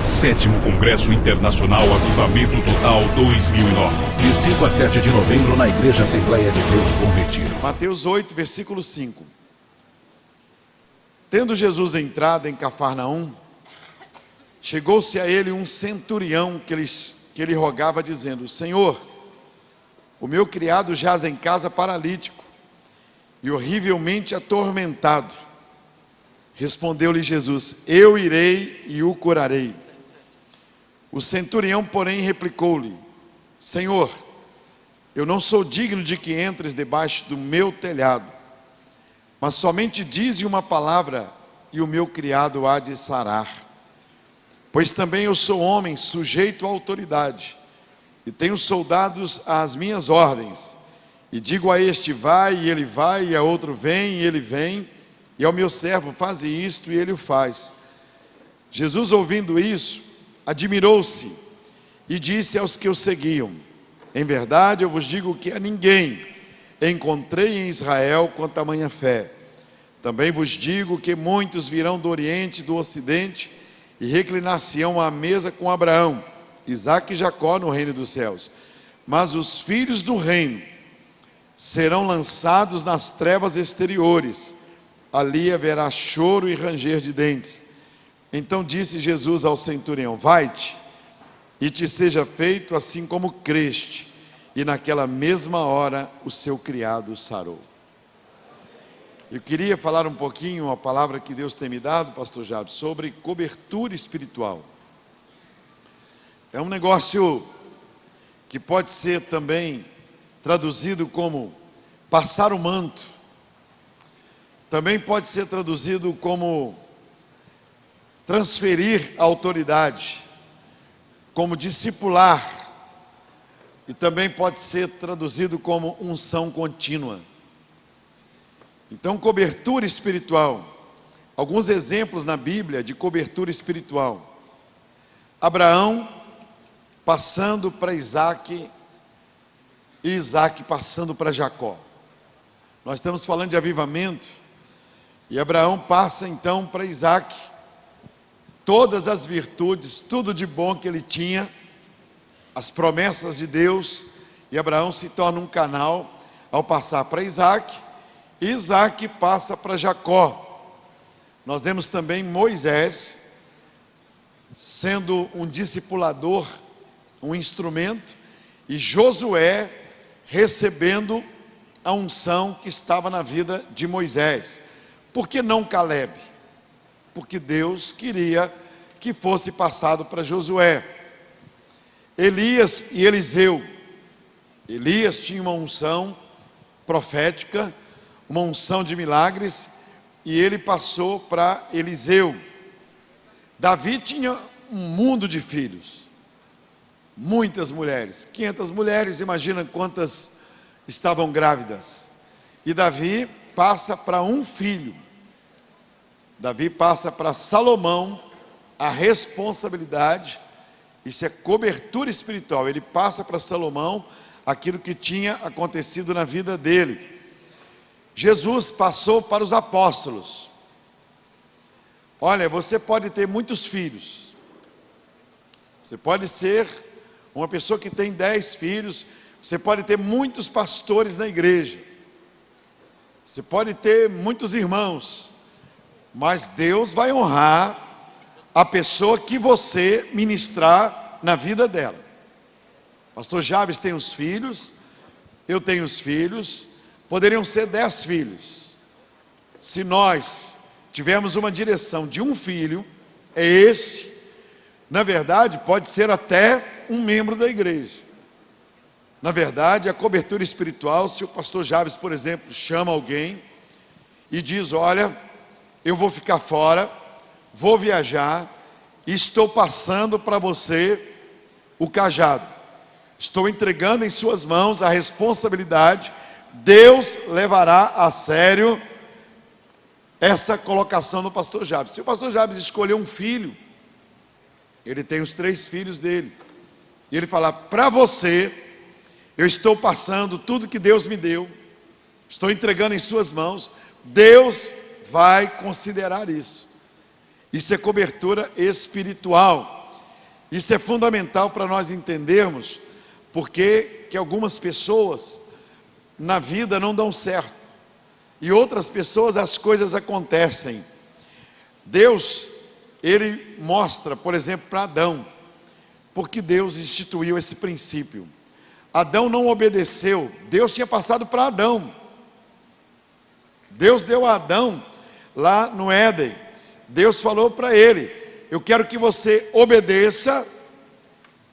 7º Congresso Internacional Avivamento Total 2009. De 5 a 7 de novembro, na Igreja Assembleia de Deus, Bom Retiro. Mateus 8, versículo 5. Tendo Jesus entrado em Cafarnaum, chegou-se a ele um centurião que lhe rogava, dizendo: Senhor, o meu criado jaz em casa paralítico e horrivelmente atormentado. Respondeu-lhe Jesus: Eu irei e o curarei. O centurião, porém, replicou-lhe: Senhor, eu não sou digno de que entres debaixo do meu telhado, mas somente dize uma palavra e o meu criado há de sarar. Pois também eu sou homem sujeito à autoridade, e tenho soldados às minhas ordens, e digo a este vai e ele vai, e a outro vem e ele vem, e ao meu servo faze isto e ele o faz. Jesus, ouvindo isso, admirou-se e disse aos que o seguiam: Em verdade eu vos digo que a ninguém encontrei em Israel com tamanha fé. Também vos digo que muitos virão do Oriente e do Ocidente e reclinar-se-ão à mesa com Abraão, Isaque e Jacó no reino dos céus. Mas os filhos do reino serão lançados nas trevas exteriores. Ali haverá choro e ranger de dentes. Então disse Jesus ao centurião: Vai-te, e te seja feito assim como creste. E naquela mesma hora o seu criado sarou. Eu queria falar um pouquinho, a palavra que Deus tem me dado, pastor Jabes, sobre cobertura espiritual. É um negócio que pode ser também traduzido como passar o manto. Também pode ser traduzido como transferir a autoridade, como discipular, e também pode ser traduzido como unção contínua. Então, cobertura espiritual. Alguns exemplos na Bíblia de cobertura espiritual. Abraão passando para Isaque e Isaque passando para Jacó. Nós estamos falando de avivamento, e Abraão passa então para Isaque todas as virtudes, tudo de bom que ele tinha, as promessas de Deus, e Abraão se torna um canal ao passar para Isaque, e Isaque passa para Jacó. Nós vemos também Moisés sendo um discipulador, um instrumento, e Josué recebendo a unção que estava na vida de Moisés. Por que não Caleb? Porque Deus queria que fosse passado para Josué. Elias e Eliseu. Elias tinha uma unção profética, uma unção de milagres, e ele passou para Eliseu. Davi tinha um mundo de filhos, muitas mulheres, 500 mulheres, imagina quantas estavam grávidas. E Davi passa para um filho. Davi passa para Salomão a responsabilidade. Isso é cobertura espiritual. Ele passa para Salomão aquilo que tinha acontecido na vida dele. Jesus passou para os apóstolos. Olha, você pode ter muitos filhos. Você pode ser uma pessoa que tem 10 filhos. Você pode ter muitos pastores na igreja. Você pode ter muitos irmãos. Mas Deus vai honrar a pessoa que você ministrar na vida dela. Pastor Jabes tem os filhos, eu tenho os filhos, poderiam ser 10 filhos. Se nós tivermos uma direção de um filho, é esse. Na verdade, pode ser até um membro da igreja. Na verdade, a cobertura espiritual, se o pastor Jabes, por exemplo, chama alguém e diz: olha, eu vou ficar fora, vou viajar, e estou passando para você o cajado. Estou entregando em suas mãos a responsabilidade. Deus levará a sério essa colocação no pastor Jabes. Se o pastor Jabes escolher um filho, ele tem os 3 filhos dele, e ele fala: para você, eu estou passando tudo que Deus me deu, estou entregando em suas mãos. Deus vai considerar isso. Isso é cobertura espiritual. Isso é fundamental para nós entendermos porque que algumas pessoas na vida não dão certo e outras pessoas as coisas acontecem. Deus, Ele mostra, por exemplo, para Adão, porque Deus instituiu esse princípio. Adão não obedeceu, Deus tinha passado para Adão. Deus deu a Adão lá no Éden. Deus falou para ele: eu quero que você obedeça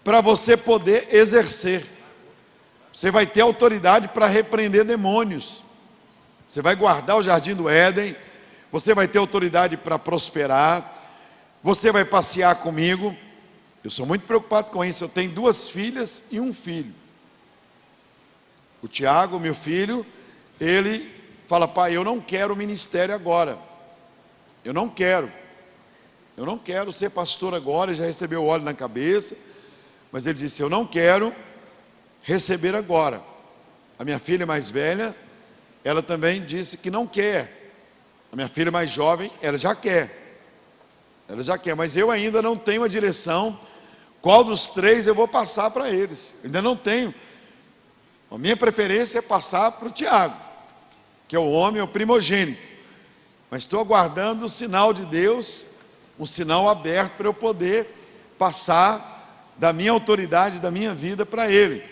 para você poder exercer. Você vai ter autoridade para repreender demônios. Você vai guardar o jardim do Éden. Você vai ter autoridade para prosperar. Você vai passear comigo. Eu sou muito preocupado com isso. Eu tenho 2 filhas e 1 filho. O Tiago, meu filho, ele fala: pai, eu não quero ministério agora. Eu não quero ser pastor agora. Ele já recebeu óleo na cabeça, mas ele disse: eu não quero receber agora. A minha filha mais velha, ela também disse que não quer. A minha filha mais jovem, ela já quer, mas eu ainda não tenho a direção, qual dos 3 eu vou passar para eles. Eu ainda não tenho. A minha preferência é passar para o Tiago, que é o homem, é o primogênito, mas estou aguardando o sinal de Deus, um sinal aberto para eu poder passar da minha autoridade, da minha vida para ele.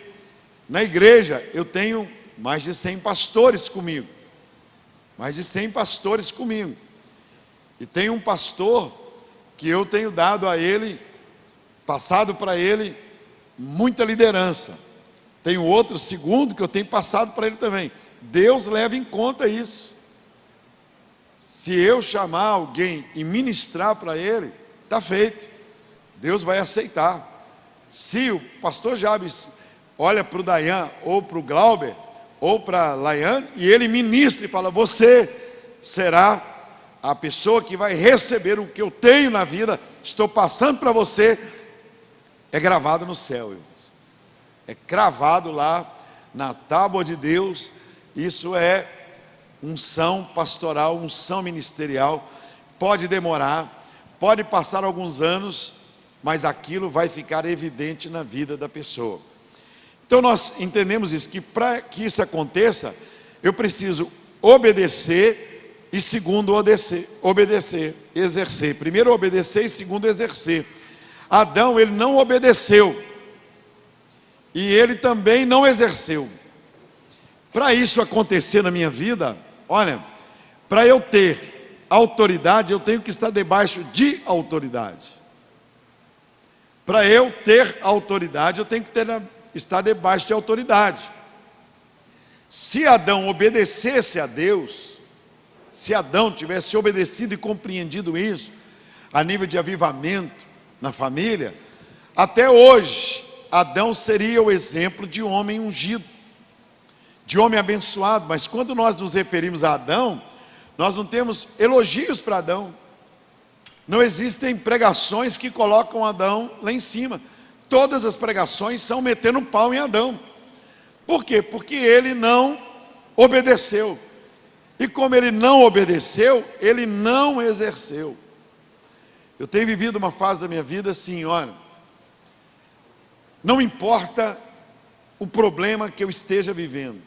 Na igreja eu tenho mais de 100 pastores comigo, e tem um pastor que eu tenho dado a ele, passado para ele muita liderança. Tem outro segundo que eu tenho passado para ele também. Deus leva em conta isso. Se eu chamar alguém e ministrar para ele, está feito. Deus vai aceitar. Se o pastor Jabes olha para o Dayan, ou para o Glauber, ou para a Laiane, e ele ministra e fala: você será a pessoa que vai receber o que eu tenho na vida, estou passando para você, é gravado no céu, irmãos. É cravado lá na tábua de Deus. Isso é unção pastoral, unção ministerial. Pode demorar, pode passar alguns anos, mas aquilo vai ficar evidente na vida da pessoa. Então nós entendemos isso, que para que isso aconteça, eu preciso obedecer e segundo obedecer, exercer. Primeiro obedecer e segundo exercer. Adão, ele não obedeceu e ele também não exerceu. Para isso acontecer na minha vida, olha, para eu ter autoridade, eu tenho que estar debaixo de autoridade. Para eu ter autoridade, eu tenho que estar debaixo de autoridade. Se Adão obedecesse a Deus, se Adão tivesse obedecido e compreendido isso, a nível de avivamento na família, até hoje, Adão seria o exemplo de homem ungido, de homem abençoado. Mas quando nós nos referimos a Adão, nós não temos elogios para Adão. Não existem pregações que colocam Adão lá em cima. Todas as pregações são metendo um pau em Adão. Por quê? Porque ele não obedeceu. E como ele não obedeceu, ele não exerceu. Eu tenho vivido uma fase da minha vida assim, olha, não importa o problema que eu esteja vivendo,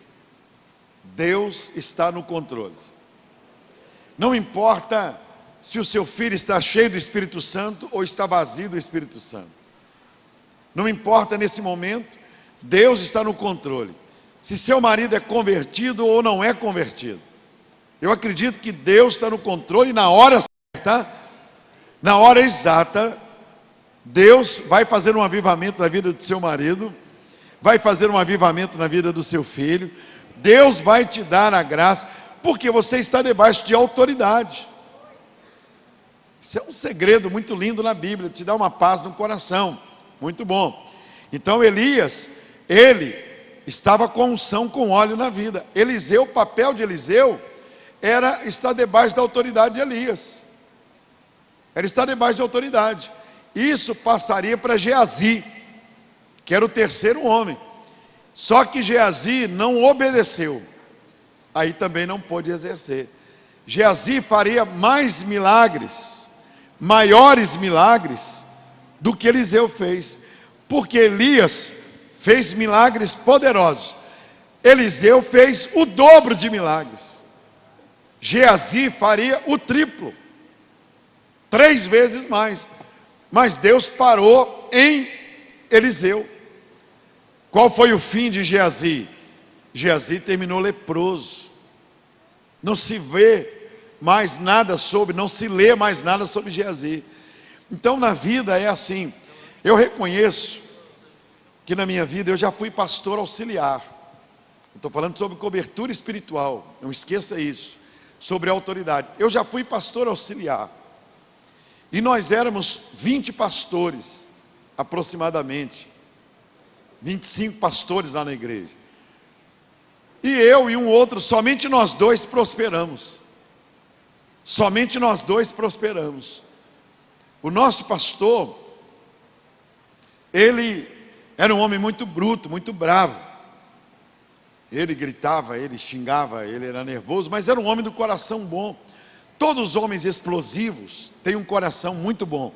Deus está no controle. Não importa se o seu filho está cheio do Espírito Santo ou está vazio do Espírito Santo. Não importa nesse momento, Deus está no controle. Se seu marido é convertido ou não é convertido, eu acredito que Deus está no controle e na hora certa, na hora exata, Deus vai fazer um avivamento na vida do seu marido, vai fazer um avivamento na vida do seu filho. Deus vai te dar a graça, porque você está debaixo de autoridade. Isso é um segredo muito lindo na Bíblia, te dá uma paz no coração, muito bom. Então Elias, ele estava com unção, com óleo na vida. Eliseu, o papel de Eliseu era estar debaixo da autoridade de Elias, era estar debaixo de autoridade. Isso passaria para Geazi, que era o terceiro homem. Só que Geazi não obedeceu, aí também não pôde exercer. Geazi faria mais milagres, maiores milagres, do que Eliseu fez, porque Elias fez milagres poderosos, Eliseu fez o dobro de milagres. Geazi faria o triplo, 3 vezes mais, mas Deus parou em Eliseu. Qual foi o fim de Geazi? Geazi terminou leproso. Não se vê mais nada sobre, não se lê mais nada sobre Geazi. Então na vida é assim. Eu reconheço que na minha vida eu já fui pastor auxiliar. Estou falando sobre cobertura espiritual, não esqueça isso. Sobre autoridade. Eu já fui pastor auxiliar. E nós éramos 20 pastores, aproximadamente. 25 pastores lá na igreja. E eu e um outro, somente nós dois prosperamos. Somente nós dois prosperamos. O nosso pastor, ele era um homem muito bruto, muito bravo. Ele gritava, ele xingava, ele era nervoso, mas era um homem do coração bom. Todos os homens explosivos têm um coração muito bom.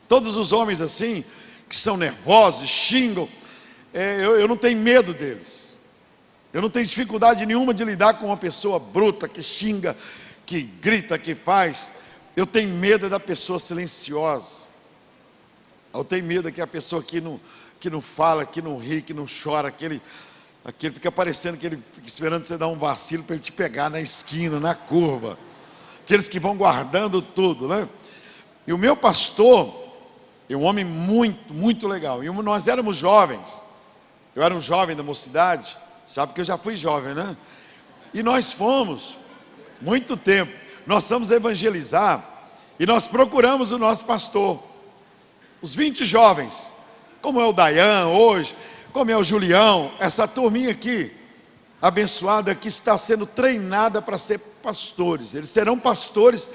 Todos os homens assim, que são nervosos, xingam, eu não tenho medo deles. Eu não tenho dificuldade nenhuma de lidar com uma pessoa bruta, que xinga, que grita, que faz. Eu tenho medo da pessoa silenciosa. Eu tenho medo que a pessoa que não fala, que não ri, que não chora, aquele fica parecendo que ele fica esperando você dar um vacilo para ele te pegar na esquina, na curva. Aqueles que vão guardando tudo, né? E o meu pastor é um homem muito, muito legal. E nós éramos jovens. Eu era um jovem da mocidade. Sabe que eu já fui jovem, né? E nós fomos, muito tempo, nós fomos evangelizar. E nós procuramos o nosso pastor. Os 20 jovens, como é o Dayan hoje, como é o Julião, essa turminha aqui, abençoada, que está sendo treinada para ser pastores. Eles serão pastores,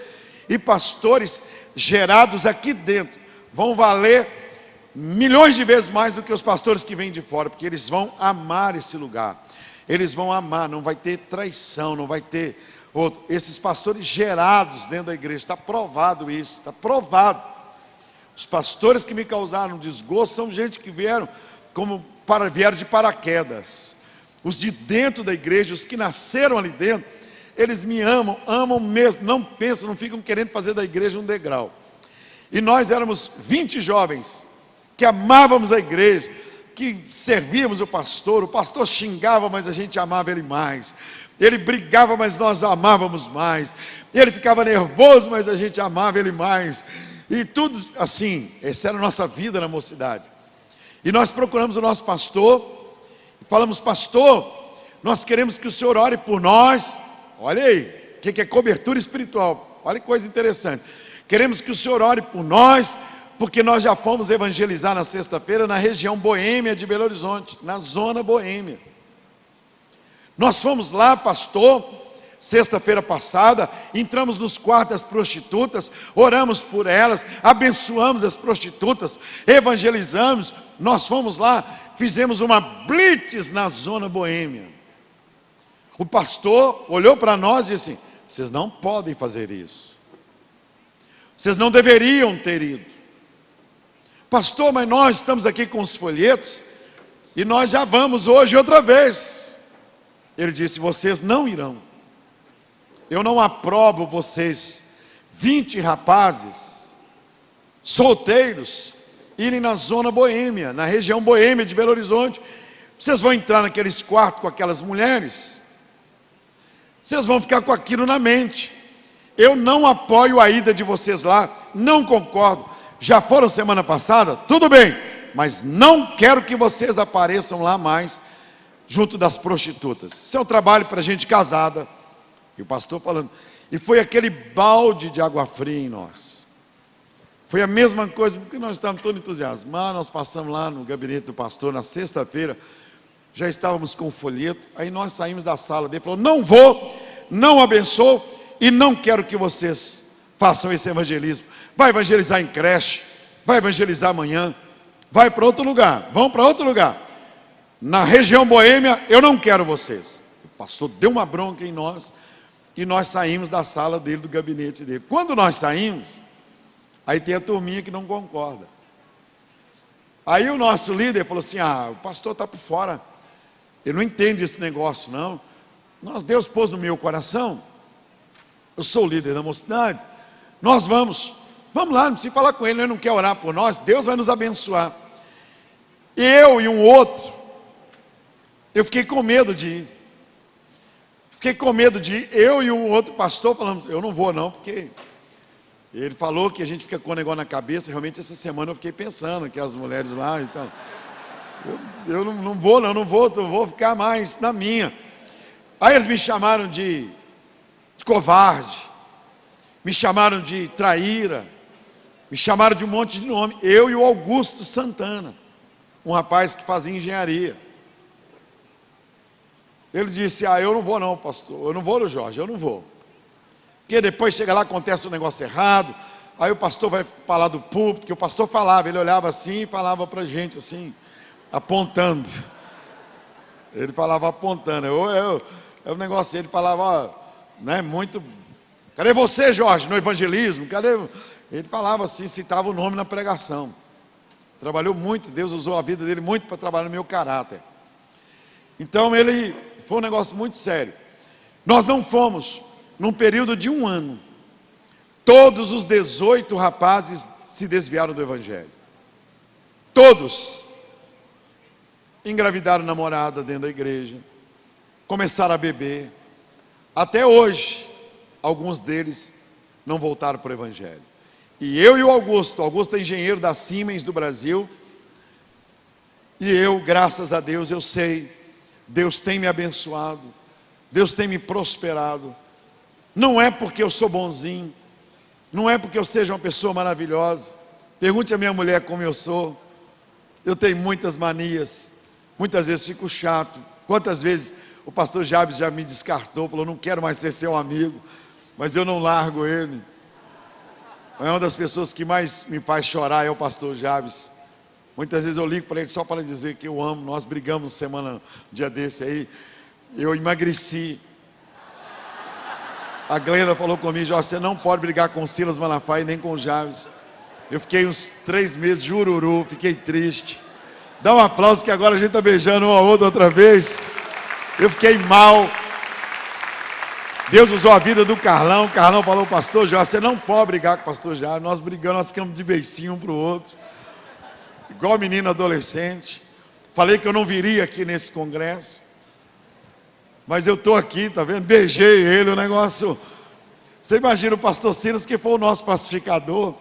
e pastores gerados aqui dentro vão valer milhões de vezes mais do que os pastores que vêm de fora, porque eles vão amar esse lugar. Eles vão amar, não vai ter traição, não vai ter outro. Esses pastores gerados dentro da igreja, está provado isso, está provado. Os pastores que me causaram desgosto são gente que vieram vieram de paraquedas. Os de dentro da igreja, os que nasceram ali dentro, eles me amam mesmo, não pensam, não ficam querendo fazer da igreja um degrau. E nós éramos 20 jovens, que amávamos a igreja, que servíamos o pastor xingava, mas a gente amava ele mais. Ele brigava, mas nós amávamos mais. Ele ficava nervoso, mas a gente amava ele mais. E tudo assim, essa era a nossa vida na mocidade. E nós procuramos o nosso pastor, e falamos: pastor, nós queremos que o senhor ore por nós. Olha aí, o que é cobertura espiritual? Olha que coisa interessante. Queremos que o senhor ore por nós, porque nós já fomos evangelizar na sexta-feira na região boêmia de Belo Horizonte, na zona boêmia. Nós fomos lá, pastor, sexta-feira passada, entramos nos quartos das prostitutas, oramos por elas, abençoamos as prostitutas, evangelizamos. Nós fomos lá, fizemos uma blitz na zona boêmia. O pastor olhou para nós e disse: vocês não podem fazer isso, vocês não deveriam ter ido. Pastor, mas nós estamos aqui com os folhetos e nós já vamos hoje outra vez. Ele disse: vocês não irão. Eu não aprovo vocês, 20 rapazes solteiros, irem na zona boêmia, na região boêmia de Belo Horizonte. Vocês vão entrar naqueles quartos com aquelas mulheres, vocês vão ficar com aquilo na mente. Eu não apoio a ida de vocês lá, não concordo. Já foram semana passada? Tudo bem, mas não quero que vocês apareçam lá mais, junto das prostitutas. Isso é um trabalho para gente casada. E o pastor falando, e foi aquele balde de água fria em nós. Foi a mesma coisa, porque nós estávamos todos entusiasmados. Nós passamos lá no gabinete do pastor na sexta-feira, já estávamos com o folheto. Aí nós saímos da sala dele, falou: não vou, não abençoo, e não quero que vocês façam esse evangelismo. Vai evangelizar em creche, vai evangelizar amanhã, vai para outro lugar, vão para outro lugar. Na região boêmia, eu não quero vocês. O pastor deu uma bronca em nós, e nós saímos da sala dele, do gabinete dele. Quando nós saímos, aí tem a turminha que não concorda. Aí o nosso líder falou assim: o pastor está por fora, ele não entende esse negócio não. Deus pôs no meu coração, eu sou o líder da mocidade, nós vamos lá, não precisa falar com ele, ele não quer orar por nós, Deus vai nos abençoar. Eu e um outro, eu fiquei com medo de ir. Eu e um outro pastor falamos: eu não vou não, porque ele falou que a gente fica com o negócio na cabeça. Realmente essa semana eu fiquei pensando que as mulheres lá, então eu não vou ficar mais na minha. Aí eles me chamaram de covarde, me chamaram de traíra, me chamaram de um monte de nome. Eu e o Augusto Santana, um rapaz que fazia engenharia. Ele disse: eu não vou não, pastor, eu não vou, Jorge, eu não vou. Porque depois chega lá, acontece um negócio errado, aí o pastor vai falar do púlpito, que o pastor falava, ele olhava assim e falava para a gente assim, apontando. Ele falava apontando, é um negócio, ele falava, muito, cadê você, Jorge, no evangelismo, cadê? Ele falava assim, citava o nome na pregação. Trabalhou muito, Deus usou a vida dele muito para trabalhar no meu caráter. Então foi um negócio muito sério. Nós não fomos, num período de 1 ano, todos os 18 rapazes se desviaram do evangelho. Todos engravidaram namorada dentro da igreja, começaram a beber. Até hoje, alguns deles não voltaram para o evangelho. E eu e o Augusto é engenheiro da Siemens do Brasil, e eu, graças a Deus, eu sei, Deus tem me abençoado, Deus tem me prosperado. Não é porque eu sou bonzinho, não é porque eu seja uma pessoa maravilhosa. Pergunte à minha mulher como eu sou. Eu tenho muitas manias, muitas vezes fico chato. Quantas vezes o pastor Jabes já me descartou, falou: não quero mais ser seu amigo, mas eu não largo ele. É uma das pessoas que mais me faz chorar, é o pastor Jabes. Muitas vezes eu ligo para ele só para dizer que eu amo. Nós brigamos um dia desse aí, eu emagreci. A Glenda falou comigo: Jorge, você não pode brigar com o Silas Malafaia nem com o Jabes. Eu fiquei uns 3 meses jururu, fiquei triste. Dá um aplauso que agora a gente está beijando um ao outro outra vez. Eu fiquei mal. Deus usou a vida do Carlão. O Carlão falou: pastor Jorge, você não pode brigar com o pastor Jabes. Nós brigamos, nós ficamos de beicinho um para o outro, igual menino adolescente. Falei que eu não viria aqui nesse congresso, mas eu estou aqui, tá vendo? Beijei ele, o negócio. Você imagina o pastor Silas, que foi o nosso pacificador.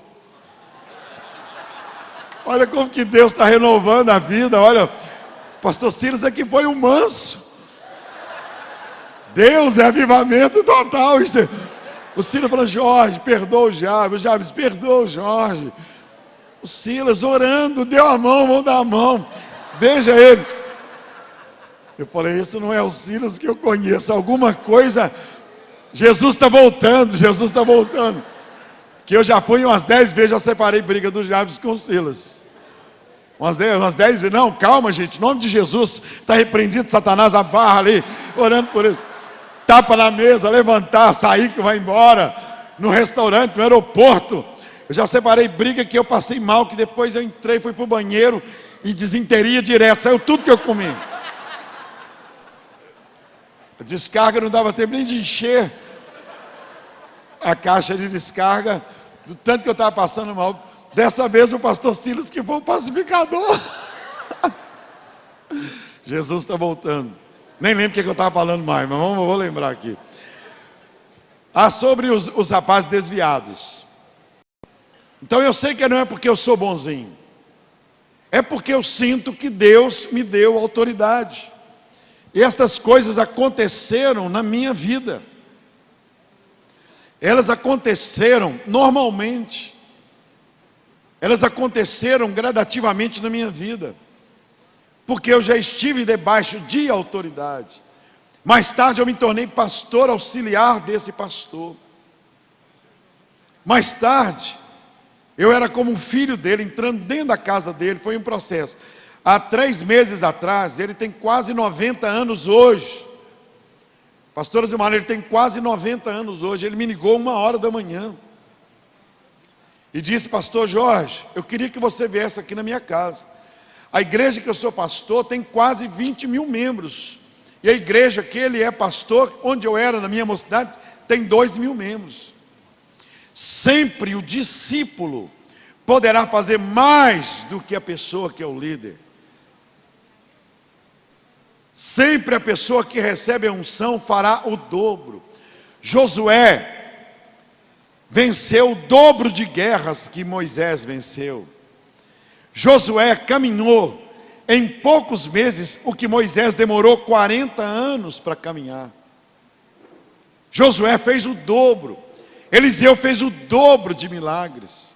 Olha como que Deus está renovando a vida. Olha, o pastor Silas é que foi o manso. Deus é avivamento total. O Silas falou: Jorge, perdoa o Jabes. O Jabes, perdoa o Jorge. O Silas orando, deu a mão, vamos dar a mão. Beija ele. Eu falei: isso não é o Silas que eu conheço. Alguma coisa. Jesus está voltando, Jesus está voltando. Que eu já fui umas 10 vezes, já separei briga do Jabes com o Silas. Umas 10 vezes. Não, calma, gente. Em nome de Jesus, está repreendido Satanás, a barra ali, orando por ele. Tapa na mesa, levantar, sair que vai embora. No restaurante, no aeroporto. Eu já separei briga que eu passei mal, que depois eu entrei, fui para o banheiro e desinteria direto. Saiu tudo que eu comi. A descarga não dava tempo nem de encher a caixa de descarga, do tanto que eu estava passando mal. Dessa vez o pastor Silas, que foi o pacificador. Jesus está voltando. Nem lembro o que eu estava falando mais, mas vou lembrar aqui. Sobre os rapazes desviados. Então eu sei que não é porque eu sou bonzinho, é porque eu sinto que Deus me deu autoridade. E estas coisas aconteceram na minha vida. Elas aconteceram normalmente. Elas aconteceram gradativamente na minha vida. Porque eu já estive debaixo de autoridade. Mais tarde eu me tornei pastor auxiliar desse pastor. Mais tarde, eu era como um filho dele, entrando dentro da casa dele. Foi um processo. Há 3 meses atrás, ele tem quase 90 anos hoje. Pastor Zilmar, ele tem quase 90 anos hoje. Ele me ligou 1h da manhã e disse: pastor Jorge, eu queria que você viesse aqui na minha casa. A igreja que eu sou pastor tem quase 20 mil membros. E a igreja que ele é pastor, onde eu era na minha mocidade, tem 2 mil membros. Sempre o discípulo poderá fazer mais do que a pessoa que é o líder. Sempre a pessoa que recebe a unção fará o dobro. Josué venceu o dobro de guerras que Moisés venceu. Josué caminhou em poucos meses o que Moisés demorou 40 anos para caminhar. Josué fez o dobro. Eliseu fez o dobro de milagres.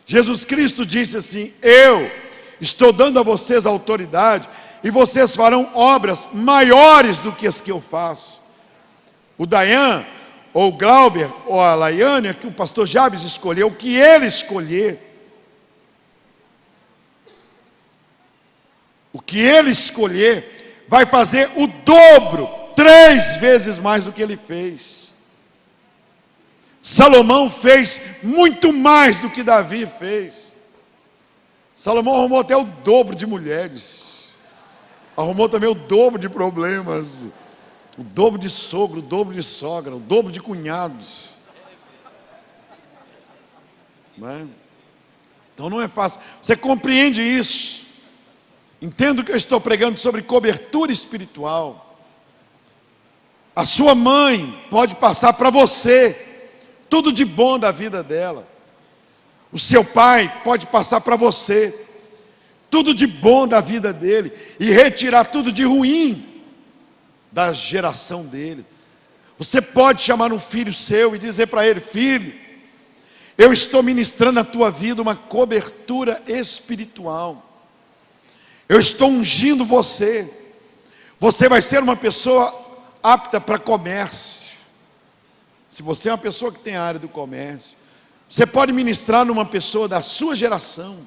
Jesus Cristo disse assim: eu estou dando a vocês autoridade e vocês farão obras maiores do que as que eu faço. O Dayan, ou o Glauber, ou a Laiane, que o pastor Jabes escolheu, o que ele escolher, o que ele escolher, vai fazer o dobro, 3 vezes mais do que ele fez. Salomão fez muito mais do que Davi fez. Salomão arrumou até o dobro de mulheres, arrumou também o dobro de problemas, o dobro de sogro, o dobro de sogra, o dobro de cunhados, não é? Então não é fácil. Você compreende isso? Entendo que eu estou pregando sobre cobertura espiritual. A sua mãe pode passar para você tudo de bom da vida dela. O seu pai pode passar para você tudo de bom da vida dele e retirar tudo de ruim da geração dele. Você pode chamar um filho seu e dizer para ele: filho, eu estou ministrando na tua vida uma cobertura espiritual. Eu estou ungindo você. Você vai ser uma pessoa apta para comércio. Se você é uma pessoa que tem a área do comércio, você pode ministrar numa pessoa da sua geração.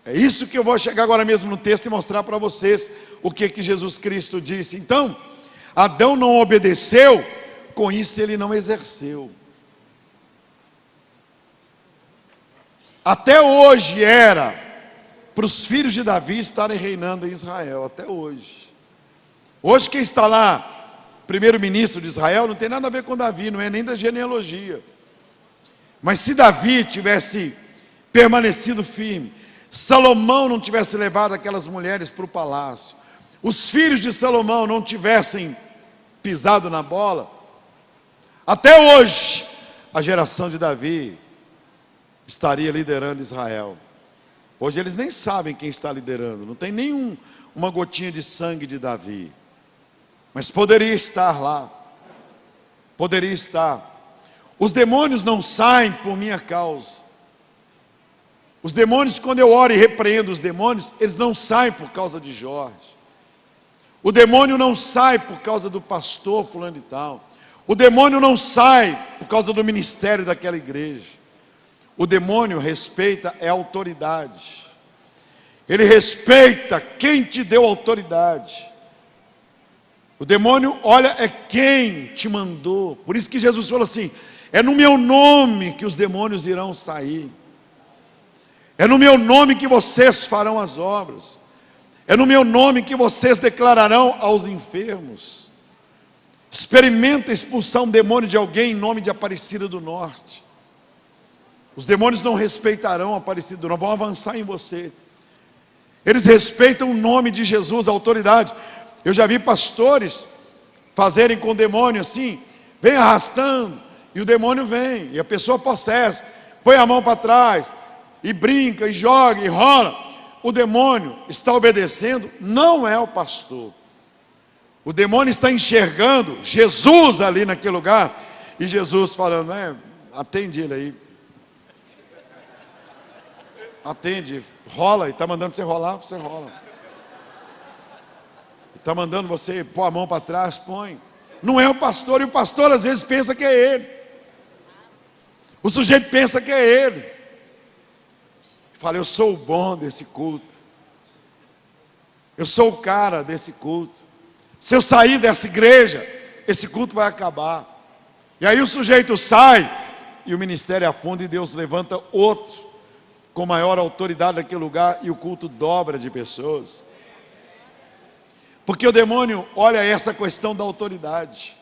É isso que eu vou chegar agora mesmo no texto e mostrar para vocês o que Jesus Cristo disse. Então, Adão não obedeceu, com isso ele não exerceu. Até hoje era para os filhos de Davi estarem reinando em Israel, até hoje. Hoje quem está lá, primeiro-ministro de Israel, não tem nada a ver com Davi, não é nem da genealogia. Mas se Davi tivesse permanecido firme, Salomão não tivesse levado aquelas mulheres para o palácio, os filhos de Salomão não tivessem pisado na bola, até hoje a geração de Davi estaria liderando Israel. Hoje eles nem sabem quem está liderando, não tem uma gotinha de sangue de Davi, mas poderia estar lá, poderia estar. Os demônios não saem por minha causa. Os demônios, quando eu oro e repreendo os demônios, eles não saem por causa de Jorge. O demônio não sai por causa do pastor fulano e tal. O demônio não sai por causa do ministério daquela igreja. O demônio respeita a autoridade. Ele respeita quem te deu autoridade. O demônio olha é quem te mandou. Por isso que Jesus falou assim: é no meu nome que os demônios irão sair. É no meu nome que vocês farão as obras. É no meu nome que vocês declararão aos enfermos. Experimenta expulsar um demônio de alguém em nome de Aparecida do Norte. Os demônios não respeitarão Aparecida do Norte, vão avançar em você. Eles respeitam o nome de Jesus, a autoridade. Eu já vi pastores fazerem com o demônio assim, vem arrastando, e o demônio vem, e a pessoa possessa, põe a mão para trás, e brinca, e joga, e rola. O demônio está obedecendo, não é o pastor. O demônio está enxergando Jesus ali naquele lugar, e Jesus falando: atende ele aí. Atende, rola, e está mandando você rolar, você rola. Está mandando você pôr a mão para trás, põe. Não é o pastor, e o pastor às vezes pensa que é ele. O sujeito pensa que é ele. Fala: eu sou o bom desse culto. Eu sou o cara desse culto. Se eu sair dessa igreja, esse culto vai acabar. E aí o sujeito sai, e o ministério afunda, e Deus levanta outro. com maior autoridade naquele lugar, e o culto dobra de pessoas. Porque o demônio olha essa questão da autoridade.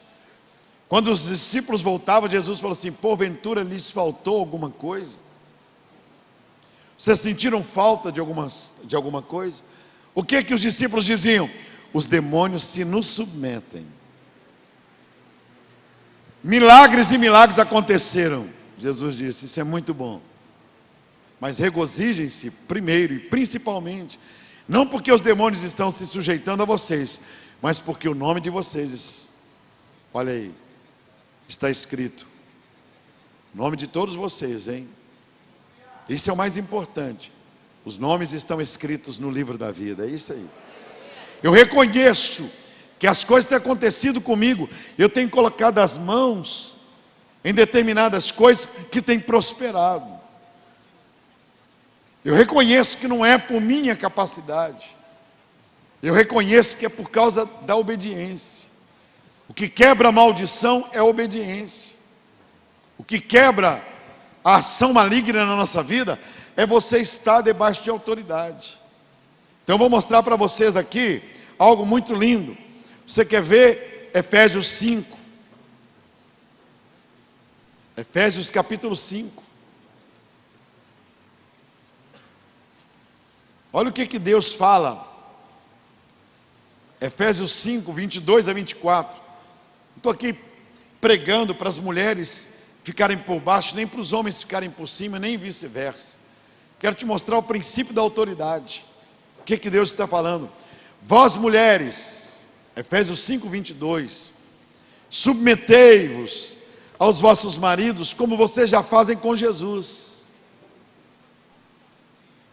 Quando os discípulos voltavam, Jesus falou assim: porventura lhes faltou alguma coisa? Vocês sentiram falta de alguma coisa? O que os discípulos diziam? Os demônios se nos submetem. Milagres e milagres aconteceram. Jesus disse: isso é muito bom, mas regozijem-se primeiro e principalmente, não porque os demônios estão se sujeitando a vocês, mas porque o nome de vocês, olha aí, está escrito, o nome de todos vocês, hein? Isso é o mais importante. Os nomes estão escritos no livro da vida, é isso aí. Eu reconheço que as coisas têm acontecido comigo, eu tenho colocado as mãos em determinadas coisas que têm prosperado. Eu reconheço que não é por minha capacidade, eu reconheço que é por causa da obediência. O que quebra a maldição é a obediência. O que quebra a ação maligna na nossa vida é você estar debaixo de autoridade. Então eu vou mostrar para vocês aqui algo muito lindo. Você quer ver? Efésios 5. Efésios capítulo 5. Olha o que Deus fala. Efésios 5, 22 a 24. Não estou aqui pregando para as mulheres ficarem por baixo, nem para os homens ficarem por cima, nem vice-versa. Quero te mostrar o princípio da autoridade. O que Deus está falando? Vós mulheres, Efésios 5, 22, submetei-vos aos vossos maridos, como vocês já fazem com Jesus.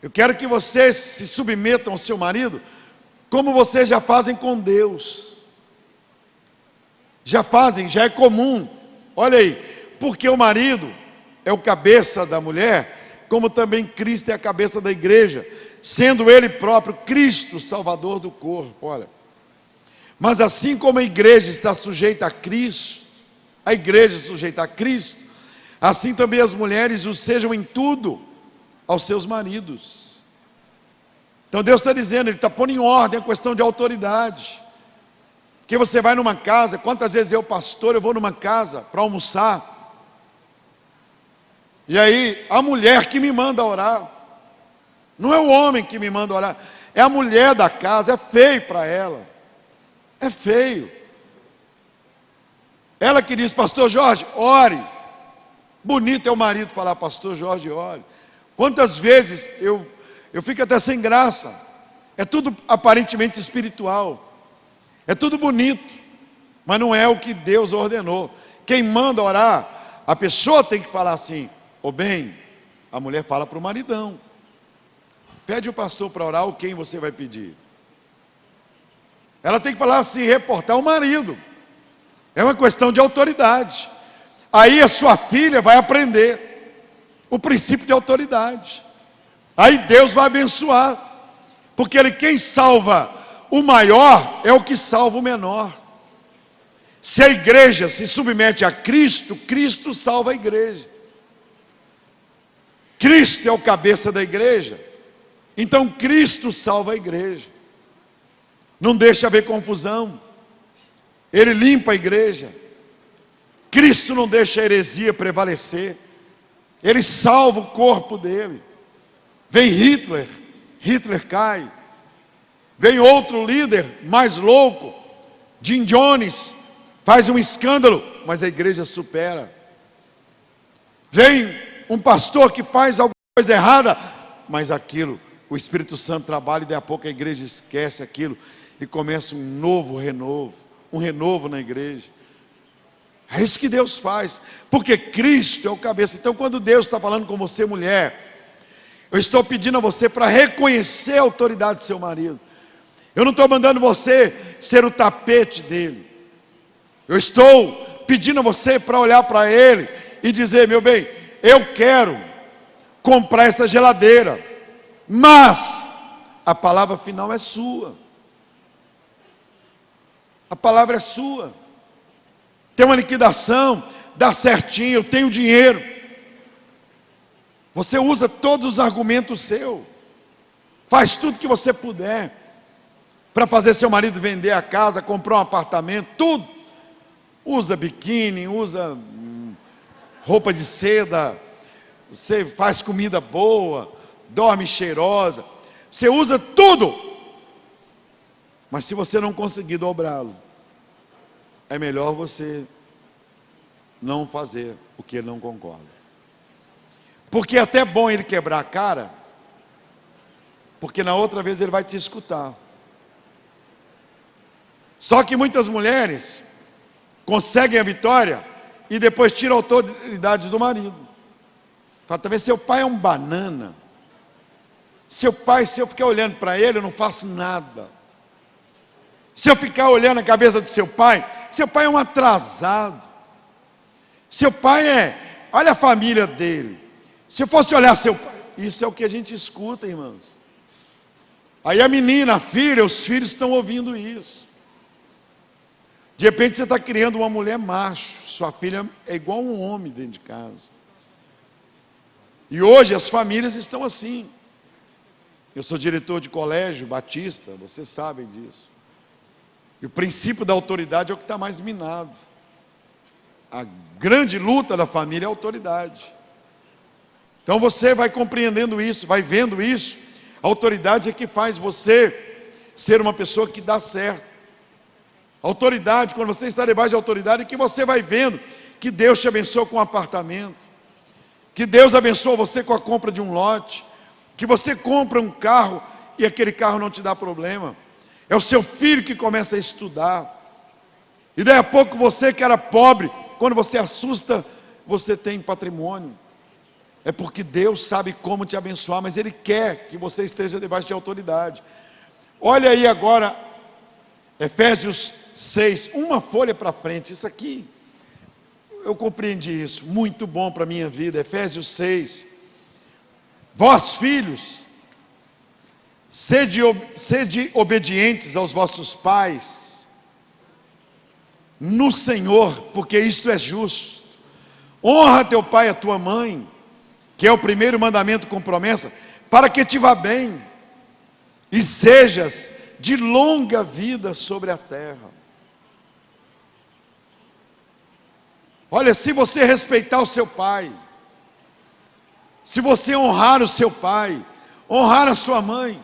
Eu quero que vocês se submetam ao seu marido, como vocês já fazem com Deus. Já fazem, já é comum. Olha aí, porque o marido é o cabeça da mulher, como também Cristo é a cabeça da igreja, sendo Ele próprio Cristo, Salvador do corpo. Olha, mas assim como a igreja está sujeita a Cristo, a igreja sujeita a Cristo, assim também as mulheres o sejam em tudo aos seus maridos. Então Deus está dizendo, Ele está pondo em ordem a questão de autoridade. Porque você vai numa casa, quantas vezes eu, pastor, eu vou numa casa para almoçar, e aí a mulher que me manda orar, não é o homem que me manda orar, é a mulher da casa. É feio para ela, é feio. Ela que diz: pastor Jorge, ore. Bonito é o marido falar: pastor Jorge, ore. Quantas vezes eu fico até sem graça. É tudo aparentemente espiritual, é tudo bonito, mas não é o que Deus ordenou. Quem manda orar, a pessoa tem que falar assim: ô bem, a mulher fala para o maridão. Pede o pastor para orar, ou quem você vai pedir? Ela tem que falar assim, reportar o marido. É uma questão de autoridade. Aí a sua filha vai aprender o princípio de autoridade. Aí Deus vai abençoar, porque quem salva o maior é o que salva o menor. Se a igreja se submete a Cristo, Cristo salva a igreja. Cristo é o cabeça da igreja, então Cristo salva a igreja. Não deixa haver confusão. Ele limpa a igreja. Cristo não deixa a heresia prevalecer. Ele salva o corpo dele. Vem Hitler, Hitler cai. Vem outro líder mais louco, Jim Jones, faz um escândalo, mas a igreja supera. Vem um pastor que faz alguma coisa errada, mas aquilo, o Espírito Santo trabalha, e daí a pouco a igreja esquece aquilo e começa um novo renovo, um renovo na igreja. É isso que Deus faz, porque Cristo é o cabeça. Então quando Deus está falando com você, mulher, eu estou pedindo a você para reconhecer a autoridade do seu marido. Eu não estou mandando você ser o tapete dele. Eu estou pedindo a você para olhar para ele e dizer: meu bem, eu quero comprar essa geladeira, mas a palavra final é sua. A palavra é sua. Tem uma liquidação, dá certinho, eu tenho dinheiro. Você usa todos os argumentos seus. Faz tudo que você puder para fazer seu marido vender a casa, comprar um apartamento, tudo. Usa biquíni, usa roupa de seda, você faz comida boa, dorme cheirosa, você usa tudo. Mas se você não conseguir dobrá-lo, é melhor você não fazer o que ele não concorda. Porque é até bom ele quebrar a cara, porque na outra vez ele vai te escutar. Só que muitas mulheres conseguem a vitória e depois tiram a autoridade do marido. Fala, talvez seu pai é um banana. Seu pai, se eu ficar olhando para ele, eu não faço nada. Se eu ficar olhando a cabeça do seu pai é um atrasado. Seu pai olha a família dele. Se eu fosse olhar seu pai, isso é o que a gente escuta, irmãos. Aí a menina, a filha, os filhos estão ouvindo isso. De repente você está criando uma mulher macho, sua filha é igual um homem dentro de casa. E hoje as famílias estão assim. Eu sou diretor de colégio batista, vocês sabem disso. E o princípio da autoridade é o que está mais minado. A grande luta da família é a autoridade. Então você vai compreendendo isso, vai vendo isso. A autoridade é que faz você ser uma pessoa que dá certo. A autoridade, quando você está debaixo de autoridade, é que você vai vendo que Deus te abençoa com um apartamento, que Deus abençoa você com a compra de um lote, que você compra um carro e aquele carro não te dá problema. É o seu filho que começa a estudar. E daí a pouco você que era pobre, quando você assusta, você tem patrimônio. É porque Deus sabe como te abençoar, mas Ele quer que você esteja debaixo de autoridade. Olha aí agora, Efésios 6, uma folha para frente. Isso aqui, eu compreendi isso, muito bom para a minha vida. Efésios 6. Vós filhos, sede obedientes aos vossos pais, no Senhor, porque isto é justo. Honra teu pai e a tua mãe, que é o primeiro mandamento com promessa, para que te vá bem, e sejas de longa vida sobre a terra. Olha, se você respeitar o seu pai, se você honrar o seu pai, honrar a sua mãe,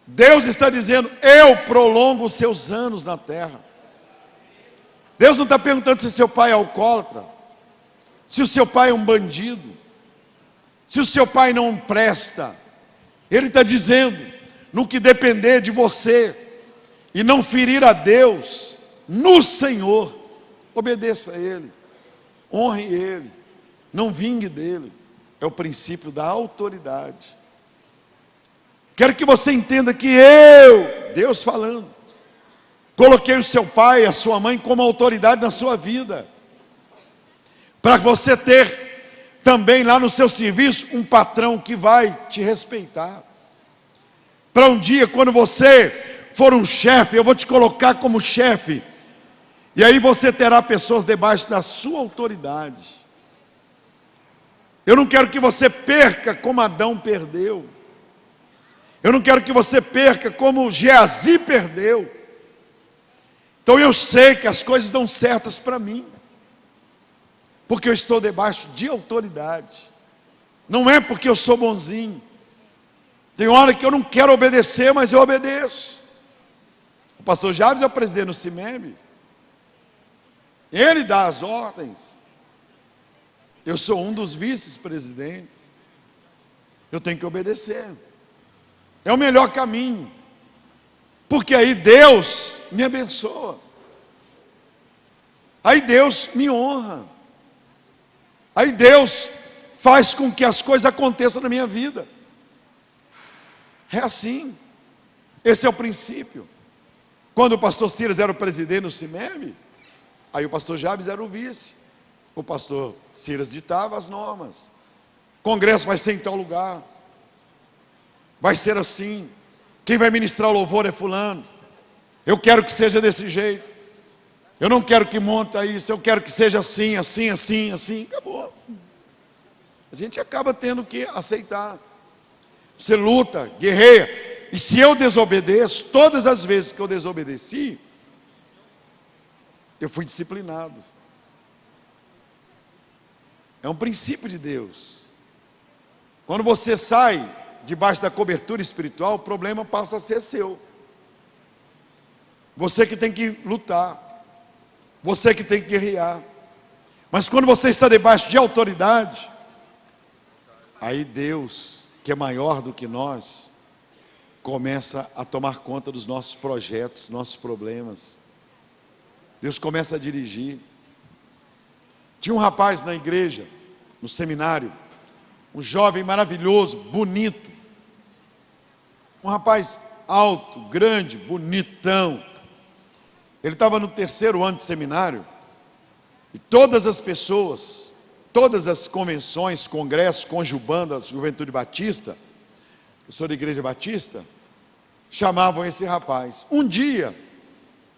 Deus está dizendo, eu prolongo os seus anos na terra. Deus não está perguntando se seu pai é alcoólatra, se o seu pai é um bandido, se o seu pai não presta. Ele está dizendo, no que depender de você, e não ferir a Deus, no Senhor, obedeça a Ele, honre Ele, não vingue dele. É o princípio da autoridade. Quero que você entenda que Deus falando, coloquei o seu pai, a sua mãe como autoridade na sua vida, para você ter também lá no seu serviço um patrão que vai te respeitar. Para um dia, quando você for um chefe, eu vou te colocar como chefe, e aí você terá pessoas debaixo da sua autoridade. Eu não quero que você perca como Adão perdeu. Eu não quero que você perca como Geazi perdeu. Então eu sei que as coisas dão certas para mim, porque eu estou debaixo de autoridade. Não é porque eu sou bonzinho. Tem hora que eu não quero obedecer, mas eu obedeço. O pastor Javes é o presidente do CIMEB. Ele dá as ordens. Eu sou um dos vice-presidentes. Eu tenho que obedecer. É o melhor caminho. Porque aí Deus me abençoa. Aí Deus me honra. Aí Deus faz com que as coisas aconteçam na minha vida. É assim. Esse é o princípio. Quando o pastor Silas era o presidente do CIMEB, aí o pastor Jabes era o vice. O pastor Silas ditava as normas. O congresso vai ser em tal lugar. Vai ser assim. Quem vai ministrar o louvor é fulano. Eu quero que seja desse jeito. Eu não quero que monta isso. Eu quero que seja assim, assim, assim, assim. Acabou. A gente acaba tendo que aceitar. Você luta, guerreia. E se eu desobedeço, todas as vezes que eu desobedeci, eu fui disciplinado. É um princípio de Deus. Quando você sai debaixo da cobertura espiritual, o problema passa a ser seu. Você que tem que lutar. Você que tem que guerrear. Mas quando você está debaixo de autoridade, aí Deus, que é maior do que nós, começa a tomar conta dos nossos projetos, nossos problemas. Deus começa a dirigir. Tinha um rapaz na igreja, no seminário, um jovem maravilhoso, bonito, um rapaz alto, grande, bonitão. Ele estava no 3º ano de seminário, e todas as pessoas, todas as convenções, congressos, conjubando a Juventude Batista, eu sou da Igreja Batista, chamavam esse rapaz. Um dia,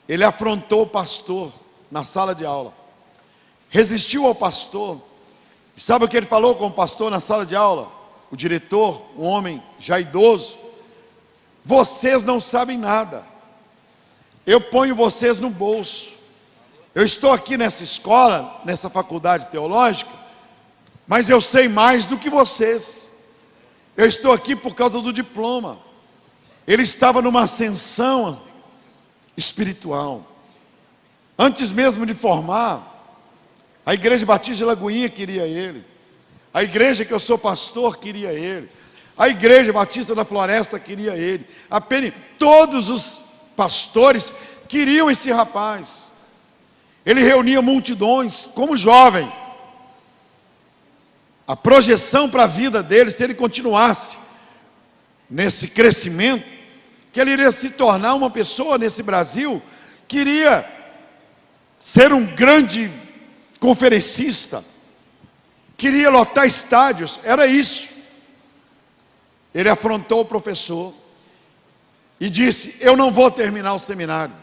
ele afrontou o pastor na sala de aula, resistiu ao pastor. Sabe o que ele falou com o pastor na sala de aula? O diretor, um homem já idoso: vocês não sabem nada, eu ponho vocês no bolso. Eu estou aqui nessa escola, nessa faculdade teológica, mas eu sei mais do que vocês. Eu estou aqui por causa do diploma. Ele estava numa ascensão espiritual. Antes mesmo de formar, a Igreja Batista de Lagoinha queria ele. A igreja que eu sou pastor queria ele. A Igreja Batista da Floresta queria ele. Apenas todos os pastores queriam esse rapaz. Ele reunia multidões como jovem. A projeção para a vida dele, se ele continuasse nesse crescimento, que ele iria se tornar uma pessoa nesse Brasil que iria ser um grande conferencista, queria lotar estádios, era isso. Ele afrontou o professor e disse: eu não vou terminar o seminário,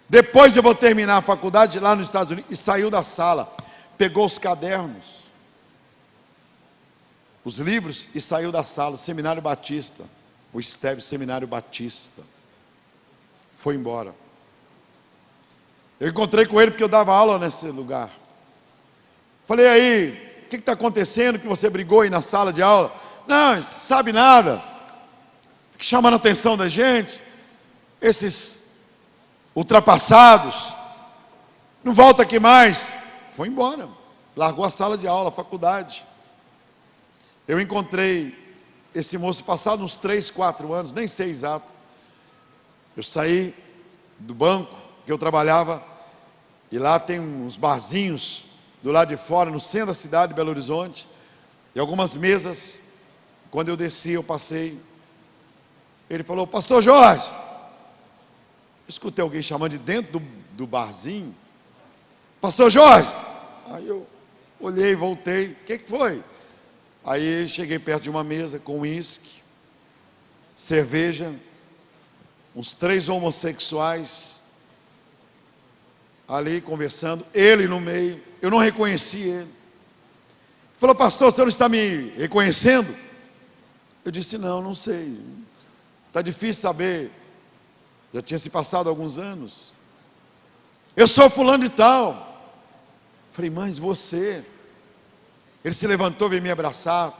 depois eu vou terminar a faculdade lá nos Estados Unidos. E saiu da sala, pegou os cadernos, os livros, e saiu da sala. O Seminário Batista, o STEB Seminário Batista, foi embora. Eu encontrei com ele porque eu dava aula nesse lugar. Falei: aí, o que está acontecendo que você brigou aí na sala de aula? Não, sabe nada. Fica chamando a atenção da gente, esses ultrapassados, não volta aqui mais. Foi embora, largou a sala de aula, a faculdade. Eu encontrei esse moço passado uns 3, 4 anos, nem sei exato. Eu saí do banco que eu trabalhava, e lá tem uns barzinhos do lado de fora, no centro da cidade de Belo Horizonte, e algumas mesas. Quando eu desci, eu passei, ele falou: pastor Jorge. Escutei alguém chamando de dentro do barzinho: pastor Jorge. Aí eu olhei, voltei: o que foi? Aí cheguei perto de uma mesa com uísque, cerveja, uns 3 homossexuais ali conversando, ele no meio. Eu não reconheci ele. Falou: pastor, você não está me reconhecendo? Eu disse: não sei, está difícil saber, já tinha se passado alguns anos. Eu sou fulano de tal. Falei: mas você? Ele se levantou, veio me abraçar,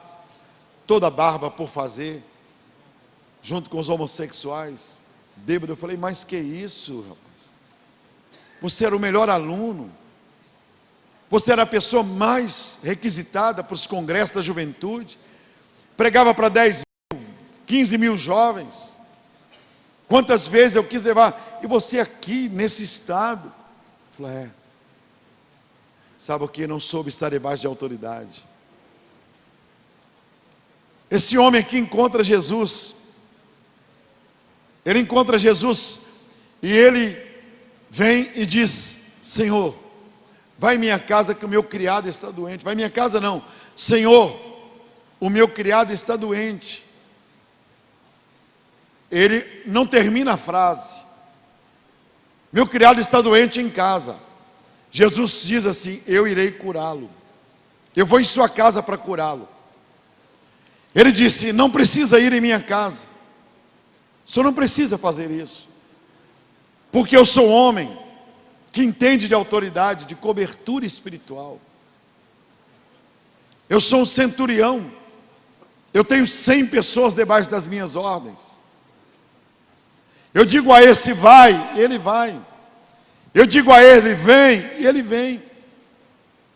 toda a barba por fazer, junto com os homossexuais, bêbado. Eu falei: mas que isso, rapaz? Você era o melhor aluno, você era a pessoa mais requisitada para os congressos da juventude, pregava para 10 mil, 15 mil jovens. Quantas vezes eu quis levar, e você aqui nesse estado? Eu falei: sabe o que? Não soube estar debaixo de autoridade. Esse homem aqui encontra Jesus. Ele encontra Jesus e ele vem e diz: Senhor, vai em minha casa que o meu criado está doente. Vai em minha casa não, Senhor, o meu criado está doente. Ele não termina a frase: meu criado está doente em casa. Jesus diz assim: eu irei curá-lo. eu vou em sua casa para curá-lo. Ele disse: não precisa ir em minha casa, o senhor não precisa fazer isso, porque eu sou homem que entende de autoridade, de cobertura espiritual. Eu sou um centurião, eu tenho 100 pessoas debaixo das minhas ordens. Eu digo a esse vai, ele vai. Eu digo a ele vem, e ele vem.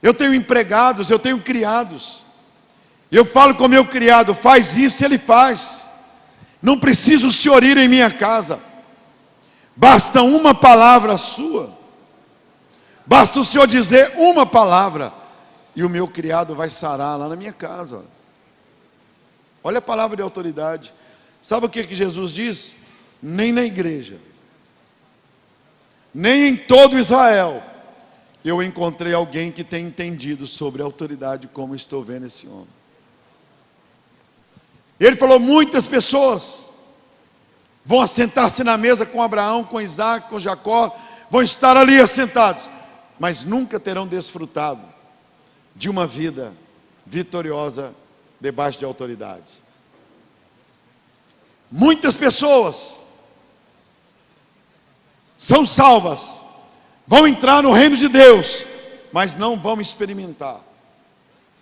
Eu tenho empregados, eu tenho criados. Eu falo com o meu criado, faz isso, ele faz. Não precisa o senhor ir em minha casa. Basta uma palavra sua. Basta o senhor dizer uma palavra, e o meu criado vai sarar lá na minha casa. Olha a palavra de autoridade. Sabe o que Jesus diz? Nem na igreja, nem em todo Israel, eu encontrei alguém que tem entendido sobre a autoridade como estou vendo esse homem. Ele falou: muitas pessoas vão assentar-se na mesa com Abraão, com Isaac, com Jacó, vão estar ali assentados, mas nunca terão desfrutado de uma vida vitoriosa debaixo de autoridade. Muitas pessoas são salvas, vão entrar no reino de Deus, mas não vão experimentar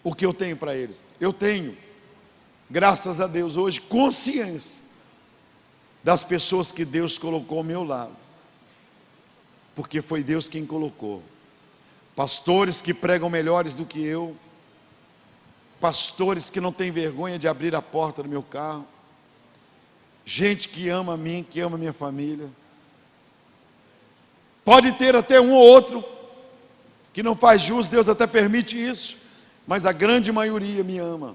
o que eu tenho para eles. Eu tenho, graças a Deus, hoje consciência das pessoas que Deus colocou ao meu lado, porque foi Deus quem colocou. Pastores que pregam melhores do que eu, pastores que não têm vergonha de abrir a porta do meu carro, gente que ama a mim, que ama a minha família. Pode ter até um ou outro que não faz jus, Deus até permite isso, mas a grande maioria me ama.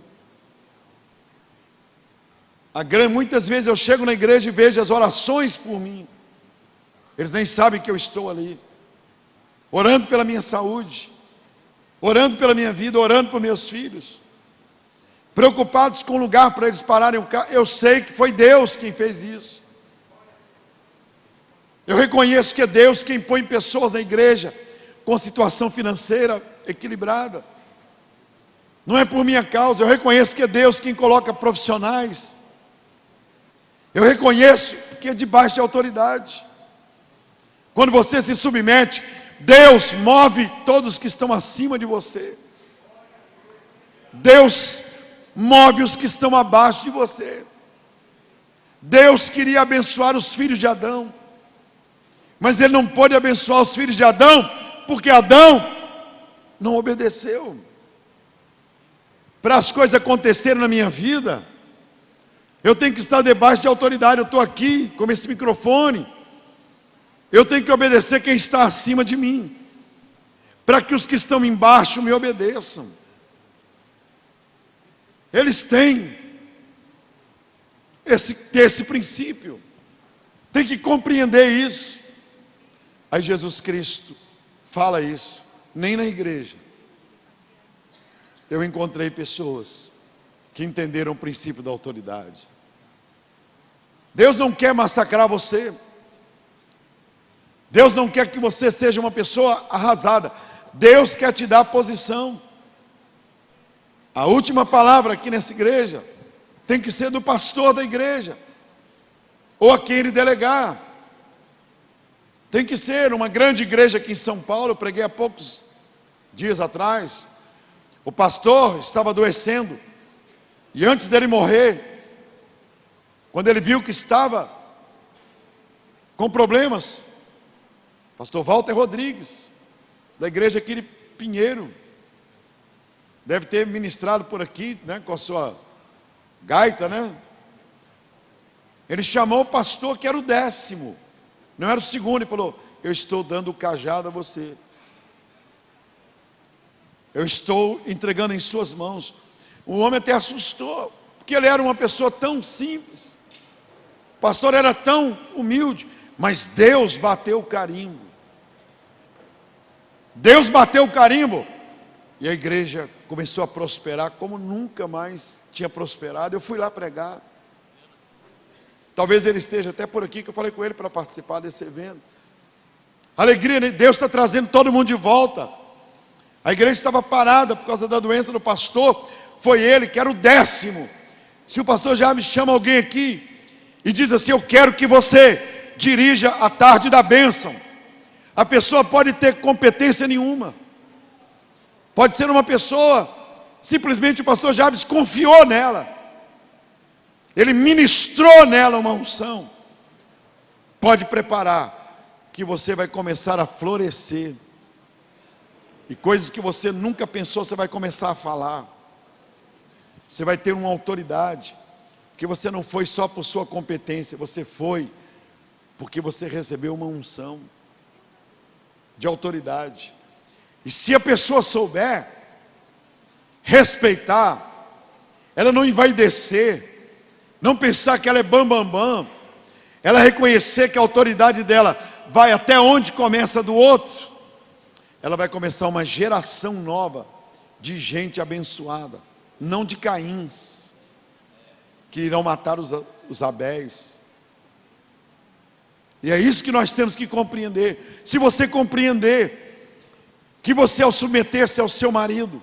Muitas vezes eu chego na igreja e vejo as orações por mim, eles nem sabem que eu estou ali, orando pela minha saúde, orando pela minha vida, orando por meus filhos, preocupados com o lugar para eles pararem o carro. Eu sei que foi Deus quem fez isso. Eu reconheço que é Deus quem põe pessoas na igreja com situação financeira equilibrada. Não é por minha causa. Eu reconheço que é Deus quem coloca profissionais. Eu reconheço que é debaixo de autoridade. Quando você se submete, Deus move todos que estão acima de você. Deus move os que estão abaixo de você. Deus queria abençoar os filhos de Adão, mas Ele não pôde abençoar os filhos de Adão, porque Adão não obedeceu. Para as coisas acontecerem na minha vida, eu tenho que estar debaixo de autoridade. Eu estou aqui com esse microfone, eu tenho que obedecer quem está acima de mim, para que os que estão embaixo me obedeçam. Eles têm esse princípio, tem que compreender isso. Aí Jesus Cristo fala isso: nem na igreja eu encontrei pessoas que entenderam o princípio da autoridade. Deus não quer massacrar você, Deus não quer que você seja uma pessoa arrasada, Deus quer te dar posição. A última palavra aqui nessa igreja tem que ser do pastor da igreja, ou a quem ele delegar. Tem que ser uma grande igreja aqui em São Paulo. Eu preguei há poucos dias atrás. O pastor estava adoecendo, e antes dele morrer, quando ele viu que estava com problemas, pastor Walter Rodrigues, da igreja aqui de Pinheiro, deve ter ministrado por aqui, né, com a sua gaita, né? Ele chamou o pastor que era o 10º, não era o 2º, e falou: eu estou dando o cajado a você, eu estou entregando em suas mãos. O homem até assustou, porque ele era uma pessoa tão simples, o pastor era tão humilde, mas Deus bateu o carimbo. Deus bateu o carimbo, e a igreja começou a prosperar como nunca mais tinha prosperado. Eu fui lá pregar. Talvez ele esteja até por aqui, que eu falei com ele para participar desse evento. Alegria, né? Deus está trazendo todo mundo de volta. A igreja estava parada por causa da doença do pastor. Foi ele que era o 10º. Se o pastor já me chama alguém aqui e diz assim: eu quero que você dirija a tarde da bênção, a pessoa pode ter competência nenhuma. Pode ser uma pessoa, simplesmente o pastor Jabes confiou nela, ele ministrou nela uma unção. Pode preparar, que você vai começar a florescer, e coisas que você nunca pensou, você vai começar a falar. Você vai ter uma autoridade, porque você não foi só por sua competência, você foi porque você recebeu uma unção de autoridade. E se a pessoa souber respeitar, ela não envaidecer, não pensar que ela é bam, ela reconhecer que a autoridade dela vai até onde começa a do outro, ela vai começar uma geração nova de gente abençoada, não de Caíns, que irão matar os Abéis. E é isso que nós temos que compreender. Se você compreender que você, ao submeter-se ao seu marido,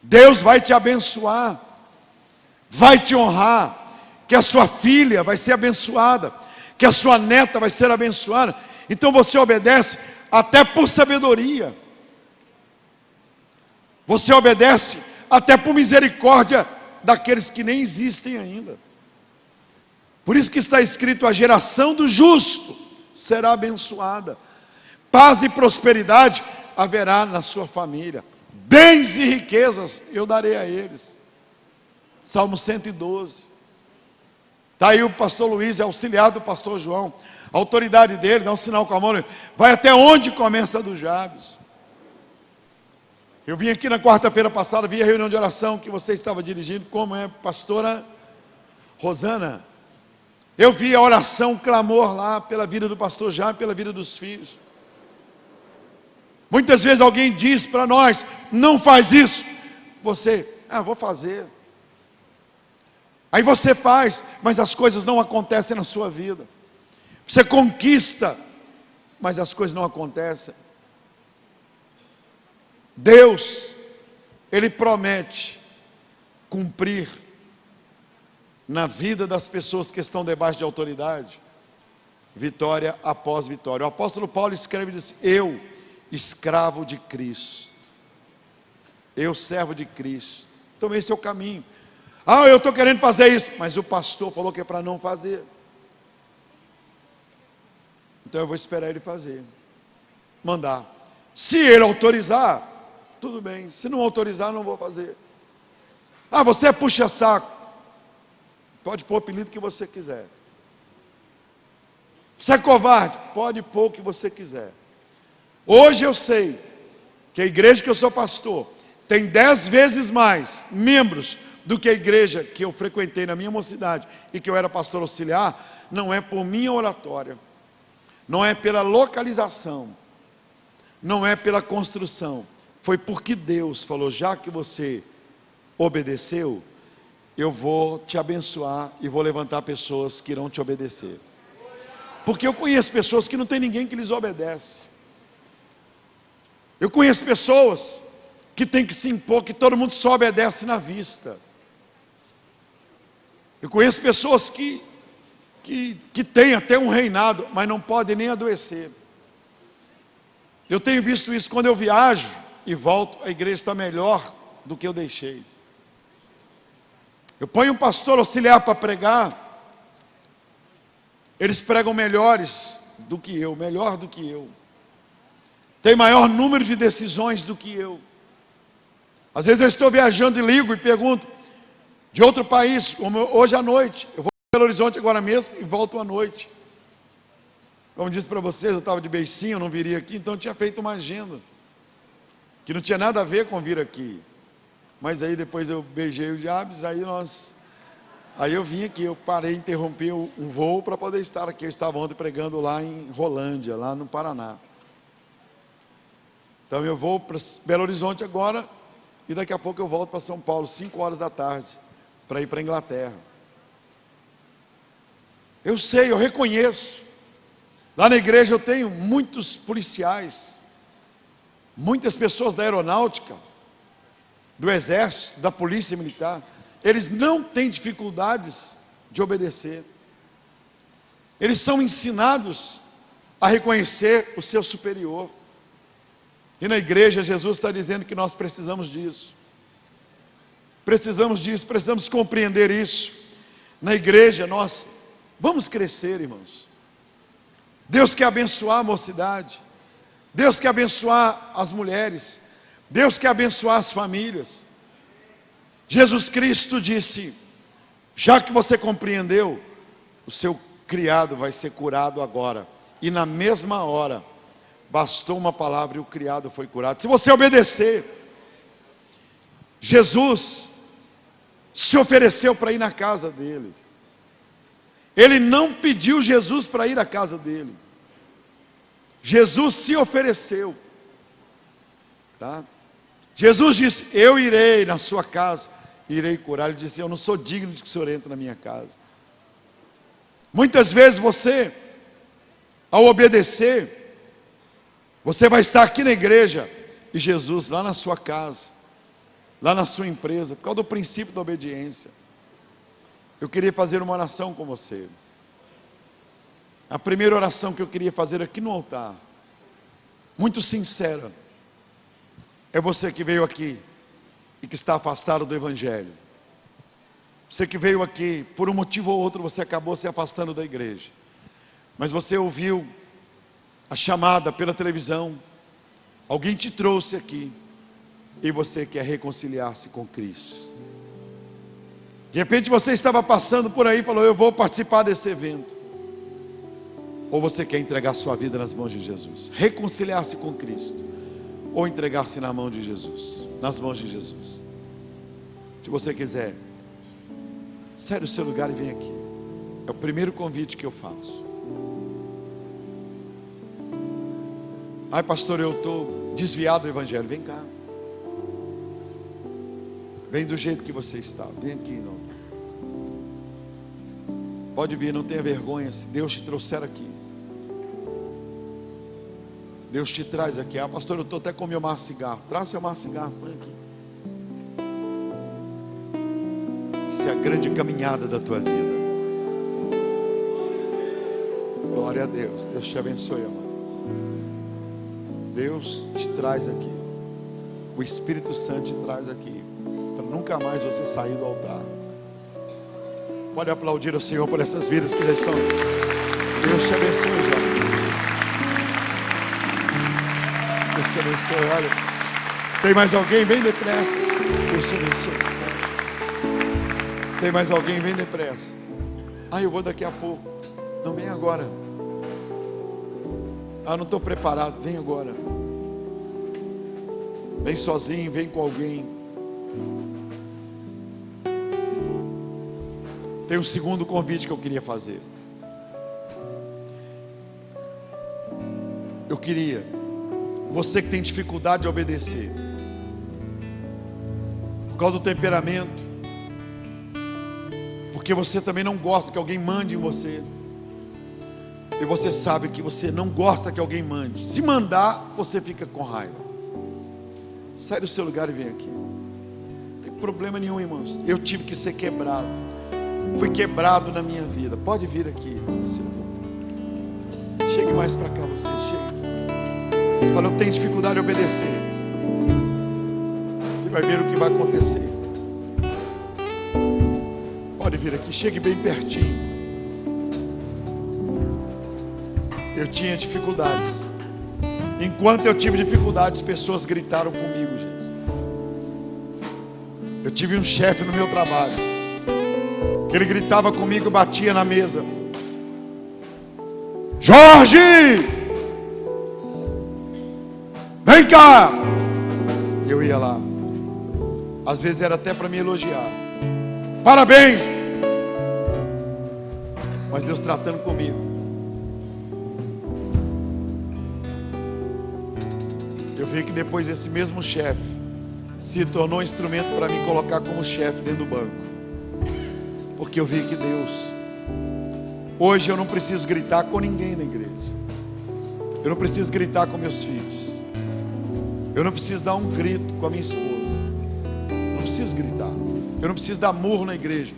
Deus vai te abençoar, vai te honrar, que a sua filha vai ser abençoada, que a sua neta vai ser abençoada, então você obedece até por sabedoria, você obedece até por misericórdia daqueles que nem existem ainda. Por isso que está escrito: a geração do justo será abençoada, paz e prosperidade haverá na sua família, bens e riquezas eu darei a eles. Salmo 112. Está aí o pastor Luiz, é auxiliar do pastor João, a autoridade dele, dá um sinal com a mão, vai até onde começa a do Jabes. Eu vim aqui na quarta-feira passada, vi a reunião de oração que você estava dirigindo, como é, pastora Rosana. Eu vi a oração, o clamor lá pela vida do pastor Jabes, pela vida dos filhos. Muitas vezes alguém diz para nós: não faz isso. Você, vou fazer. Aí você faz, mas as coisas não acontecem na sua vida. Você conquista, mas as coisas não acontecem. Deus, Ele promete cumprir na vida das pessoas que estão debaixo de autoridade, vitória após vitória. O apóstolo Paulo escreve e diz: eu, escravo de Cristo, eu, servo de Cristo. Então esse é o caminho. Eu estou querendo fazer isso, mas o pastor falou que é para não fazer, então eu vou esperar ele fazer, mandar. Se ele autorizar, tudo bem. Se não autorizar, não vou fazer. Você é puxa-saco, pode pôr o apelido que você quiser. Você é covarde, pode pôr o que você quiser. Hoje eu sei que a igreja que eu sou pastor tem 10 vezes mais membros do que a igreja que eu frequentei na minha mocidade e que eu era pastor auxiliar. Não é por minha oratória, não é pela localização, não é pela construção, foi porque Deus falou: já que você obedeceu, eu vou te abençoar e vou levantar pessoas que irão te obedecer. Porque eu conheço pessoas que não tem ninguém que lhes obedece. Eu conheço pessoas que tem que se impor, que todo mundo só obedece na vista. Eu conheço pessoas que têm até um reinado, mas não podem nem adoecer. Eu tenho visto isso quando eu viajo e volto, a igreja está melhor do que eu deixei. Eu ponho um pastor auxiliar para pregar, eles pregam melhores do que eu, melhor do que eu, tem maior número de decisões do que eu. Às vezes eu estou viajando e ligo e pergunto, de outro país, como hoje à noite, eu vou para Belo Horizonte agora mesmo e volto à noite. Como disse para vocês, eu estava de beicinho, eu não viria aqui, então eu tinha feito uma agenda, que não tinha nada a ver com vir aqui. Mas aí depois eu beijei o Jabes, aí eu vim aqui, eu parei, interrompi um voo para poder estar aqui. Eu estava ontem pregando lá em Rolândia, lá no Paraná. Então eu vou para Belo Horizonte agora, e daqui a pouco eu volto para São Paulo, 5 horas da tarde, para ir para a Inglaterra. Eu sei, eu reconheço. Lá na igreja eu tenho muitos policiais. Muitas pessoas da aeronáutica, do exército, da polícia militar, eles não têm dificuldades de obedecer. Eles são ensinados a reconhecer o seu superior. E na igreja, Jesus está dizendo que nós precisamos disso. Precisamos compreender isso. Na igreja, nós vamos crescer, irmãos. Deus quer abençoar a mocidade. Deus quer abençoar as mulheres. Deus quer abençoar as famílias. Jesus Cristo disse: já que você compreendeu, o seu criado vai ser curado agora. E na mesma hora, bastou uma palavra e o criado foi curado. Se você obedecer, Jesus se ofereceu para ir na casa dele. Ele não pediu Jesus para ir à casa dele. Jesus se ofereceu, tá? Jesus disse: eu irei na sua casa, irei curar. Ele disse: eu não sou digno de que o Senhor entre na minha casa. Muitas vezes você, ao obedecer, você vai estar aqui na igreja e Jesus lá na sua casa, lá na sua empresa, por causa do princípio da obediência. Eu queria fazer uma oração com você. A primeira oração que eu queria fazer aqui no altar, muito sincera, é você que veio aqui e que está afastado do Evangelho. Você que veio aqui, por um motivo ou outro, você acabou se afastando da igreja. Mas você ouviu a chamada pela televisão, alguém te trouxe aqui, e você quer reconciliar-se com Cristo. De repente você estava passando por aí e falou: eu vou participar desse evento. Ou você quer entregar sua vida nas mãos de Jesus, reconciliar-se com Cristo, ou entregar-se na mão de Jesus, nas mãos de Jesus. Se você quiser, sai do seu lugar e vem aqui. É o primeiro convite que eu faço. Ai, pastor, eu estou desviado do Evangelho. Vem cá. Vem do jeito que você está. Vem aqui, não. Pode vir, não tenha vergonha. Se Deus te trouxer aqui, Deus te traz aqui. Ah, pastor, eu estou até com meu maço de cigarro. Traz seu maço de cigarro, põe aqui. Isso é a grande caminhada da tua vida. Glória a Deus. Deus te abençoe, amado. Deus te traz aqui. O Espírito Santo te traz aqui, para nunca mais você sair do altar. Pode aplaudir o Senhor por essas vidas que já estão. Deus te abençoe, jovem. Deus te abençoe. Olha, tem mais alguém? Vem depressa. Deus te abençoe. Tem mais alguém? Vem depressa. Ah, eu vou daqui a pouco. Não, vem agora. Ah, não estou preparado. Vem agora. Vem sozinho, vem com alguém. Tem um segundo convite que eu queria fazer. Eu queria, você que tem dificuldade de obedecer, por causa do temperamento, porque você também não gosta que alguém mande em você, e você sabe que você não gosta que alguém mande. Se mandar, você fica com raiva. Sai do seu lugar e vem aqui. Não tem problema nenhum, irmãos. Eu tive que ser quebrado. Fui quebrado na minha vida. Pode vir aqui, Silvio. Chegue mais para cá, você. Chegue. Você fala: eu tenho dificuldade de obedecer. Você vai ver o que vai acontecer. Pode vir aqui. Chegue bem pertinho. Eu tinha dificuldades. Enquanto eu tive dificuldades, pessoas gritaram comigo, gente. Eu tive um chefe no meu trabalho, que ele gritava comigo e batia na mesa: Jorge, vem cá. Eu ia lá. Às vezes era até para me elogiar. Parabéns. Mas Deus tratando comigo. Eu vi que depois esse mesmo chefe se tornou um instrumento para me colocar como chefe dentro do banco. Porque eu vi que Deus... Hoje eu não preciso gritar com ninguém na igreja. Eu não preciso gritar com meus filhos. Eu não preciso dar um grito com a minha esposa. Não preciso gritar. Eu não preciso dar murro na igreja.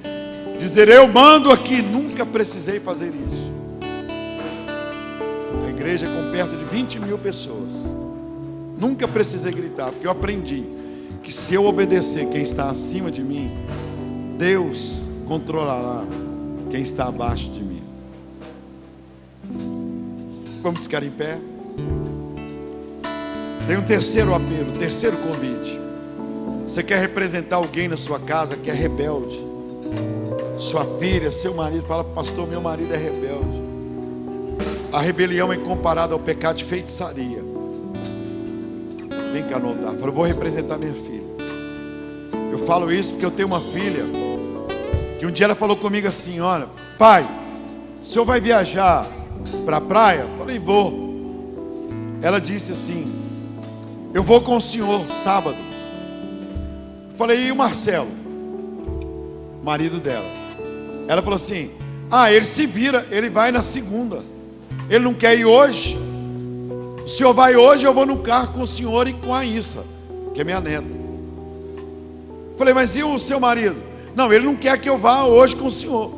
Dizer eu mando aqui. Nunca precisei fazer isso. A igreja é com perto de 20 mil pessoas. Nunca precisei gritar, porque eu aprendi que se eu obedecer quem está acima de mim, Deus controlará quem está abaixo de mim. Vamos ficar em pé. Tem um terceiro apelo, terceiro convite. Você quer representar alguém na sua casa que é rebelde? Sua filha, seu marido, fala: pastor, meu marido é rebelde. A rebelião é comparada ao pecado de feitiçaria. Vem cá no altar. Fala: vou representar minha filha. Eu falo isso porque eu tenho uma filha que um dia ela falou comigo assim: olha, pai, o senhor vai viajar para a praia? Eu falei: vou. Ela disse assim: eu vou com o senhor sábado. Eu falei: e o Marcelo? Marido dela. Ela falou assim: ah, ele se vira, ele vai na segunda. Ele não quer ir hoje. O senhor vai hoje, eu vou no carro com o senhor e com a Issa, que é minha neta. Eu falei: mas e o seu marido? Não, ele não quer que eu vá hoje com o senhor.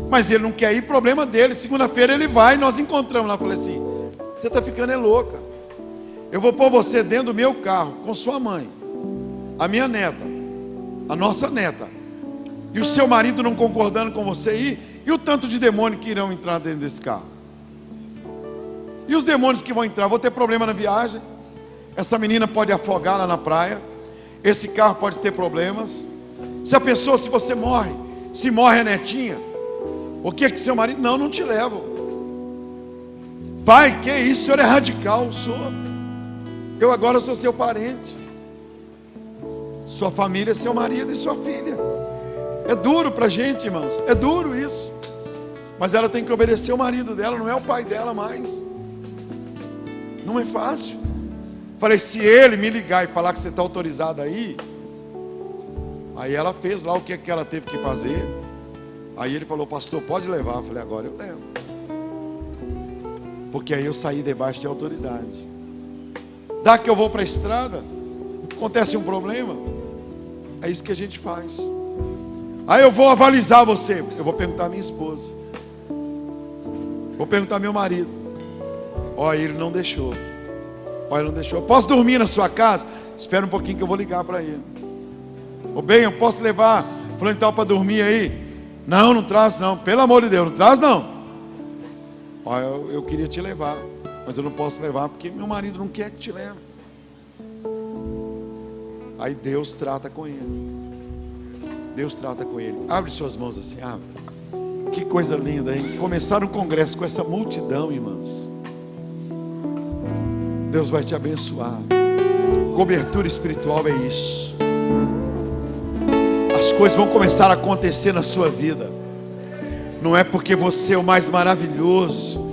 Mas ele não quer ir, problema dele. Segunda-feira ele vai, nós encontramos lá. Eu falei assim: você está ficando louca. Eu vou pôr você dentro do meu carro com sua mãe, a minha neta, a nossa neta, e o seu marido não concordando com você ir, e o tanto de demônio que irão entrar dentro desse carro. E os demônios que vão entrar? Vou ter problema na viagem. Essa menina pode afogar lá na praia. Esse carro pode ter problemas. Se a pessoa, se você morre, se morre a netinha, o que é que seu marido? Não, não te levo. Pai, que isso? O senhor é radical, sou. Eu agora sou seu parente. Sua família é seu marido e sua filha. É duro pra gente, irmãos. É duro isso. Mas ela tem que obedecer o marido dela, não é o pai dela mais. Não é fácil. Falei: se ele me ligar e falar que você está autorizado aí. Aí ela fez lá o que ela teve que fazer. Aí ele falou: pastor, pode levar. Eu falei: agora eu levo. Porque aí eu saí debaixo de autoridade. Dá que eu vou para a estrada, acontece um problema, é isso que a gente faz. Aí eu vou avalizar você. Eu vou perguntar à minha esposa, vou perguntar ao meu marido. Olha, ele não deixou. Olha, ele não deixou. Eu posso dormir na sua casa? Espera um pouquinho que eu vou ligar para ele. Ô bem, eu posso levar fulano e tal para dormir aí? Não, não traz não. Pelo amor de Deus, não traz não. Olha, eu queria te levar, mas eu não posso levar porque meu marido não quer que te leve. Aí Deus trata com ele. Deus trata com ele. Abre suas mãos assim, abre. Que coisa linda, hein? Começar um congresso com essa multidão, irmãos. Deus vai te abençoar. Cobertura espiritual é isso. As coisas vão começar a acontecer na sua vida. Não é porque você é o mais maravilhoso,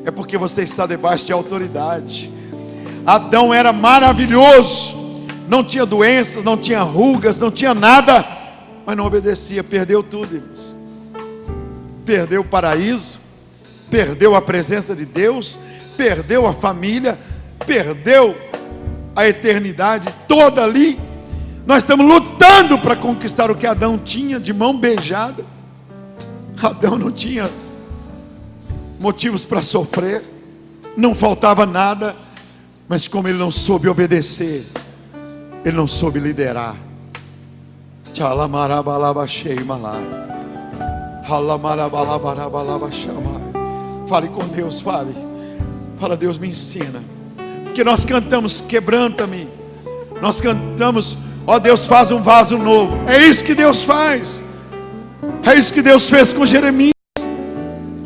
é porque você está debaixo de autoridade. Adão era maravilhoso, não tinha doenças, não tinha rugas, não tinha nada, mas não obedecia, perdeu tudo, irmãos. Perdeu o paraíso, perdeu a presença de Deus, perdeu a família, perdeu a eternidade toda ali. Nós estamos lutando para conquistar o que Adão tinha de mão beijada. Adão não tinha motivos para sofrer, não faltava nada, mas como ele não soube obedecer, ele não soube liderar. Fale com Deus, fale. Fala: Deus, me ensina. Porque nós cantamos: quebranta-me. Nós cantamos: ó Deus, faz um vaso novo. É isso que Deus faz. É isso que Deus fez com Jeremias.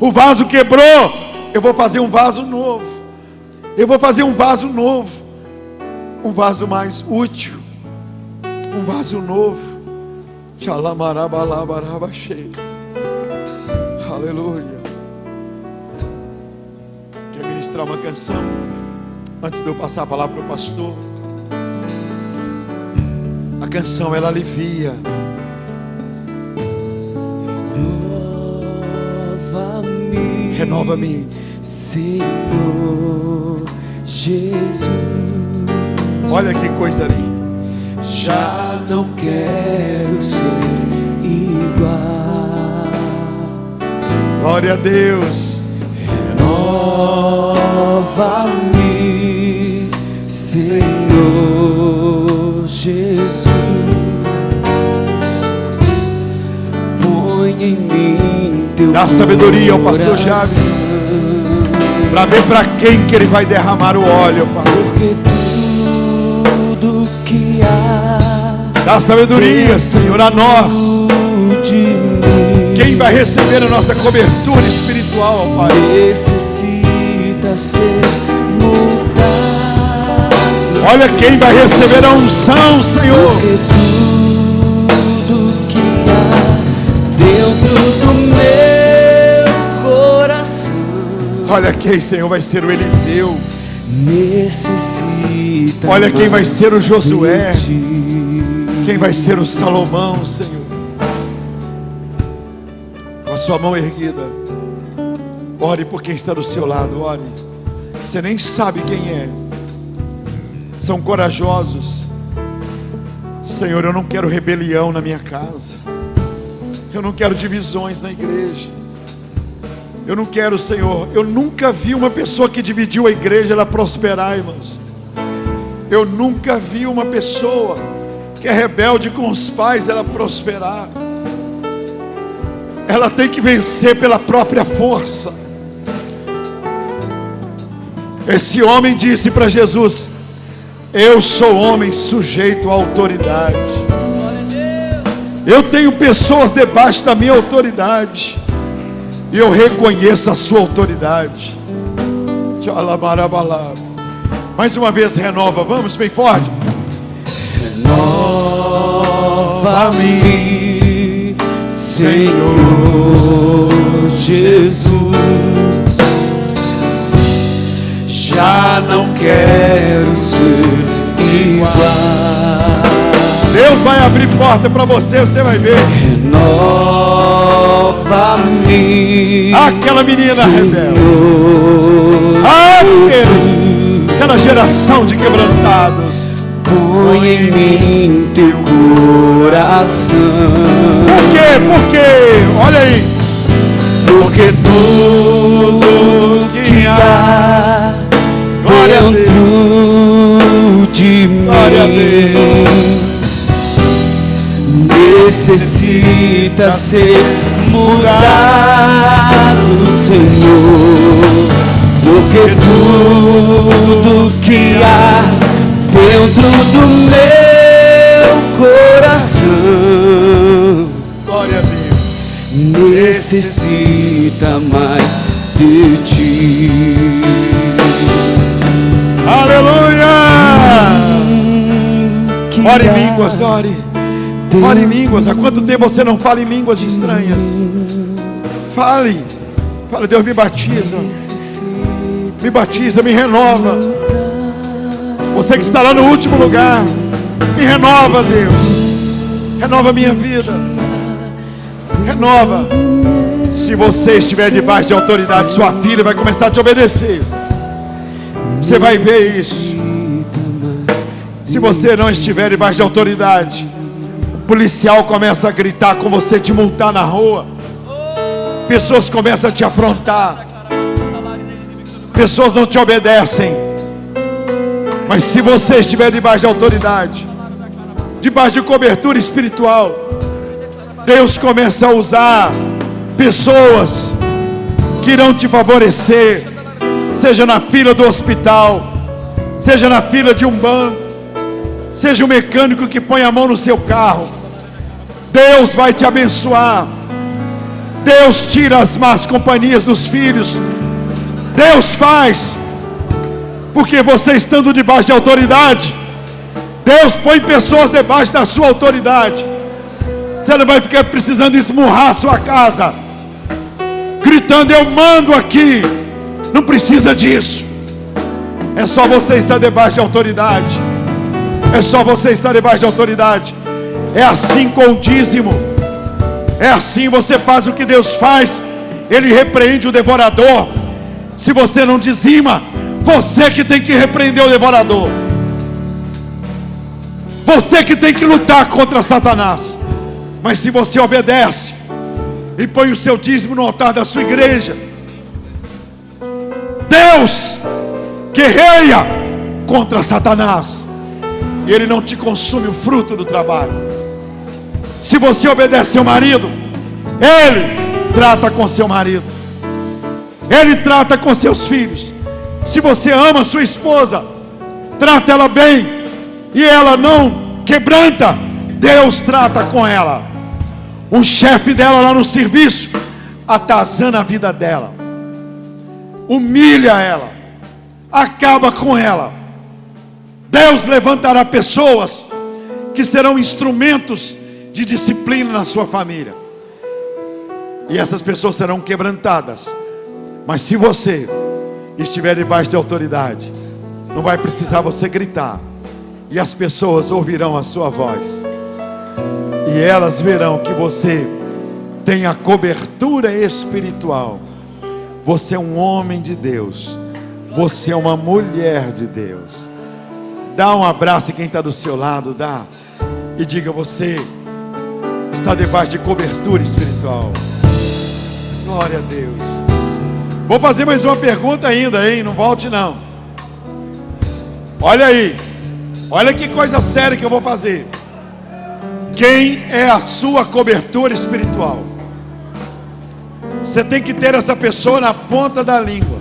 O vaso quebrou, eu vou fazer um vaso novo. Eu vou fazer um vaso novo. Um vaso mais útil. Um vaso novo. Aleluia. Quer ministrar uma canção? Antes de eu passar a palavra para o pastor. A canção, ela alivia. Renova-me, Renova-me, Senhor Jesus. Olha que coisa linda. Já não quero ser igual. Glória a Deus. Renova-me, Senhor Jesus. Põe em mim teu Dá sabedoria ao pastor Javes, para ver para quem que ele vai derramar o óleo, Pai. porque tudo que há Dá sabedoria, Senhor, a nós. de mim Quem vai receber a nossa cobertura espiritual, Pai? necessita ser mudado. Olha quem vai receber a unção, Senhor. Porque tudo que há dentro do meu coração Olha quem, Senhor, vai ser o Eliseu. necessita. Olha quem vai mais ser o Josué. de ti. Quem vai ser o Salomão, Senhor. Com a sua mão erguida, ore por quem está do seu lado, ore. Você nem sabe quem é. São corajosos. Senhor, eu não quero rebelião na minha casa. Eu não quero divisões na igreja. Eu não quero, Senhor. Eu nunca vi uma pessoa que dividiu a igreja ela prosperar, irmãos. Eu nunca vi uma pessoa que é rebelde com os pais ela prosperar. Ela tem que vencer pela própria força. Esse homem disse para Jesus: eu sou homem sujeito à autoridade. Eu tenho pessoas debaixo da minha autoridade, e eu reconheço a sua autoridade. Mais uma vez renova, vamos bem forte. Renova-me, Senhor Jesus. Já não quero ser igual. Deus vai abrir porta para você, você vai ver. Renova-me, Aquela menina Senhor rebelde. Jesus. Aquela geração de quebrantados. Põe em mim teu coração. Por quê? Por quê? Olha aí. Porque tudo que há Glória a dentro de Glória a mim necessita ser mudado, Senhor. Porque tudo que há dentro do meu coração Glória a Deus. necessita mais de ti. Aleluia. Que Ore em há línguas, ore. Ore em línguas. Há quanto tempo você não fala em línguas estranhas? Fale. Fala, Deus, me batiza. Me batiza, me renova. Você que está lá no último lugar, me renova, Deus. Renova a minha vida. Renova. Se você estiver debaixo de autoridade, sua filha vai começar a te obedecer. Você vai ver isso. Se você não estiver debaixo de autoridade, o policial começa a gritar com você, te multar na rua. Pessoas começam a te afrontar. Pessoas não te obedecem. Mas se você estiver debaixo de autoridade, debaixo de cobertura espiritual, Deus começa a usar pessoas que irão te favorecer, seja na fila do hospital, seja na fila de um banco, seja um mecânico que põe a mão no seu carro. Deus vai te abençoar. Deus tira as más companhias dos filhos. Deus faz, porque você estando debaixo de autoridade, Deus põe pessoas debaixo da sua autoridade. Você não vai ficar precisando esmurrar a sua casa, gritando, eu mando aqui. Não precisa disso. É só você estar debaixo de autoridade. É só você estar debaixo de autoridade. É assim com o dízimo. É assim, você faz o que Deus faz. Ele repreende o devorador. Se você não dizima, você que tem que repreender o devorador. Você que tem que lutar contra Satanás. Mas se você obedece e põe o seu dízimo no altar da sua igreja, Deus guerreia contra Satanás, e ele não te consume o fruto do trabalho. Se você obedece seu marido, ele trata com seu marido, ele trata com seus filhos. Se você ama sua esposa, trata ela bem, e ela não quebranta, Deus trata com ela. O chefe dela lá no serviço atazana a vida dela, humilha ela, acaba com ela. Deus levantará pessoas que serão instrumentos de disciplina na sua família, e essas pessoas serão quebrantadas. Mas se você estiver debaixo de autoridade, não vai precisar você gritar, e as pessoas ouvirão a sua voz, e elas verão que você tem a cobertura espiritual. Você é um homem de Deus, você é uma mulher de Deus. Dá um abraço em quem está do seu lado, dá, e diga: você está debaixo de cobertura espiritual. Glória a Deus. Vou fazer mais uma pergunta ainda, hein? Não volte não. Olha aí, olha que coisa séria que eu vou fazer. Quem é a sua cobertura espiritual? Você tem que ter essa pessoa na ponta da língua.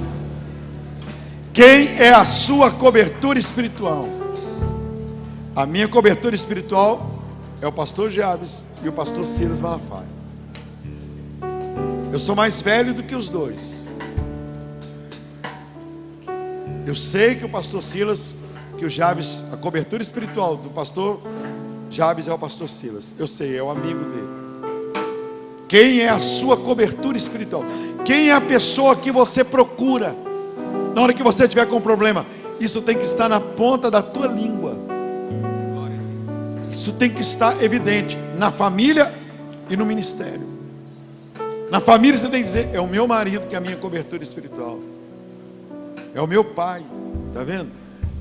Quem é a sua cobertura espiritual? A minha cobertura espiritual é o pastor Jabes e o pastor Silas Malafaia. Eu sou mais velho do que os dois. Eu sei que o pastor Silas, que o Jabes, a cobertura espiritual do pastor Jabes é o pastor Silas. Eu sei, é o amigo dele. Quem é a sua cobertura espiritual? Quem é a pessoa que você procura na hora que você tiver com um problema? Isso tem que estar na ponta da tua língua. Isso tem que estar evidente na família e no ministério. Na família você tem que dizer: é o meu marido que é a minha cobertura espiritual, é o meu pai, está vendo?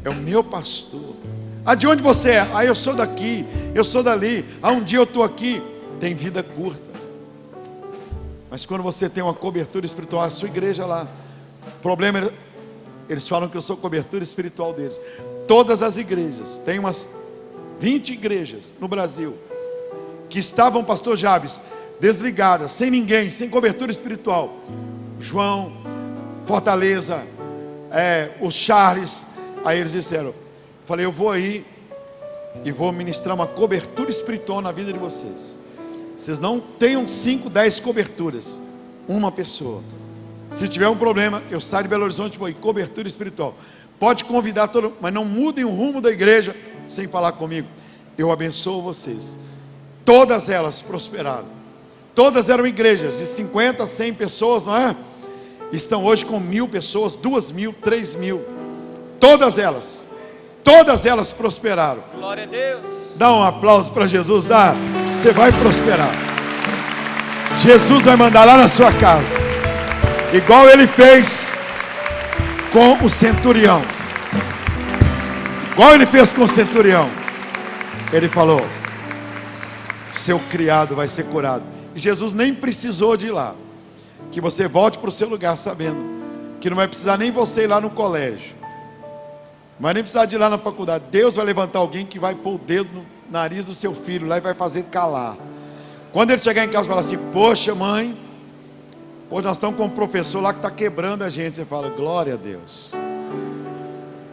É o meu pastor. Ah, de onde você é? Ah, eu sou daqui, eu sou dali. Ah, um dia eu estou aqui. Tem vida curta. Mas quando você tem uma cobertura espiritual, a sua igreja lá, o problema é, eles falam que eu sou cobertura espiritual deles. Todas as igrejas, tem umas 20 igrejas no Brasil que estavam, pastor Jabes, desligadas, sem ninguém, sem cobertura espiritual. João, Fortaleza, o Charles. Aí eles disseram, falei: eu vou aí e vou ministrar uma cobertura espiritual na vida de vocês. Vocês não tenham 5, 10 coberturas, uma pessoa. Se tiver um problema, eu saio de Belo Horizonte e vou aí, cobertura espiritual. Pode convidar todo mundo, mas não mudem o rumo da igreja sem falar comigo. Eu abençoo vocês. Todas elas prosperaram. Todas eram igrejas de 50 a 100 pessoas, não é? Estão hoje com 1.000 pessoas, 2.000, 3.000. Todas elas prosperaram. Glória a Deus. Dá um aplauso para Jesus, dá. Você vai prosperar. Jesus vai mandar lá na sua casa, igual ele fez com o centurião. Igual ele fez com o centurião. Ele falou: seu criado vai ser curado. E Jesus nem precisou de ir lá. Que você volte para o seu lugar sabendo que não vai precisar nem você ir lá no colégio, mas nem precisar de ir lá na faculdade. Deus vai levantar alguém que vai pôr o dedo no nariz do seu filho lá e vai fazer calar. Quando ele chegar em casa e falar assim: poxa mãe, hoje nós estamos com um professor lá que está quebrando a gente. Você fala: glória a Deus.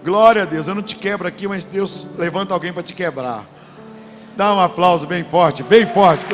Glória a Deus. Eu não te quebro aqui, mas Deus levanta alguém para te quebrar. Dá um aplauso bem forte, bem forte.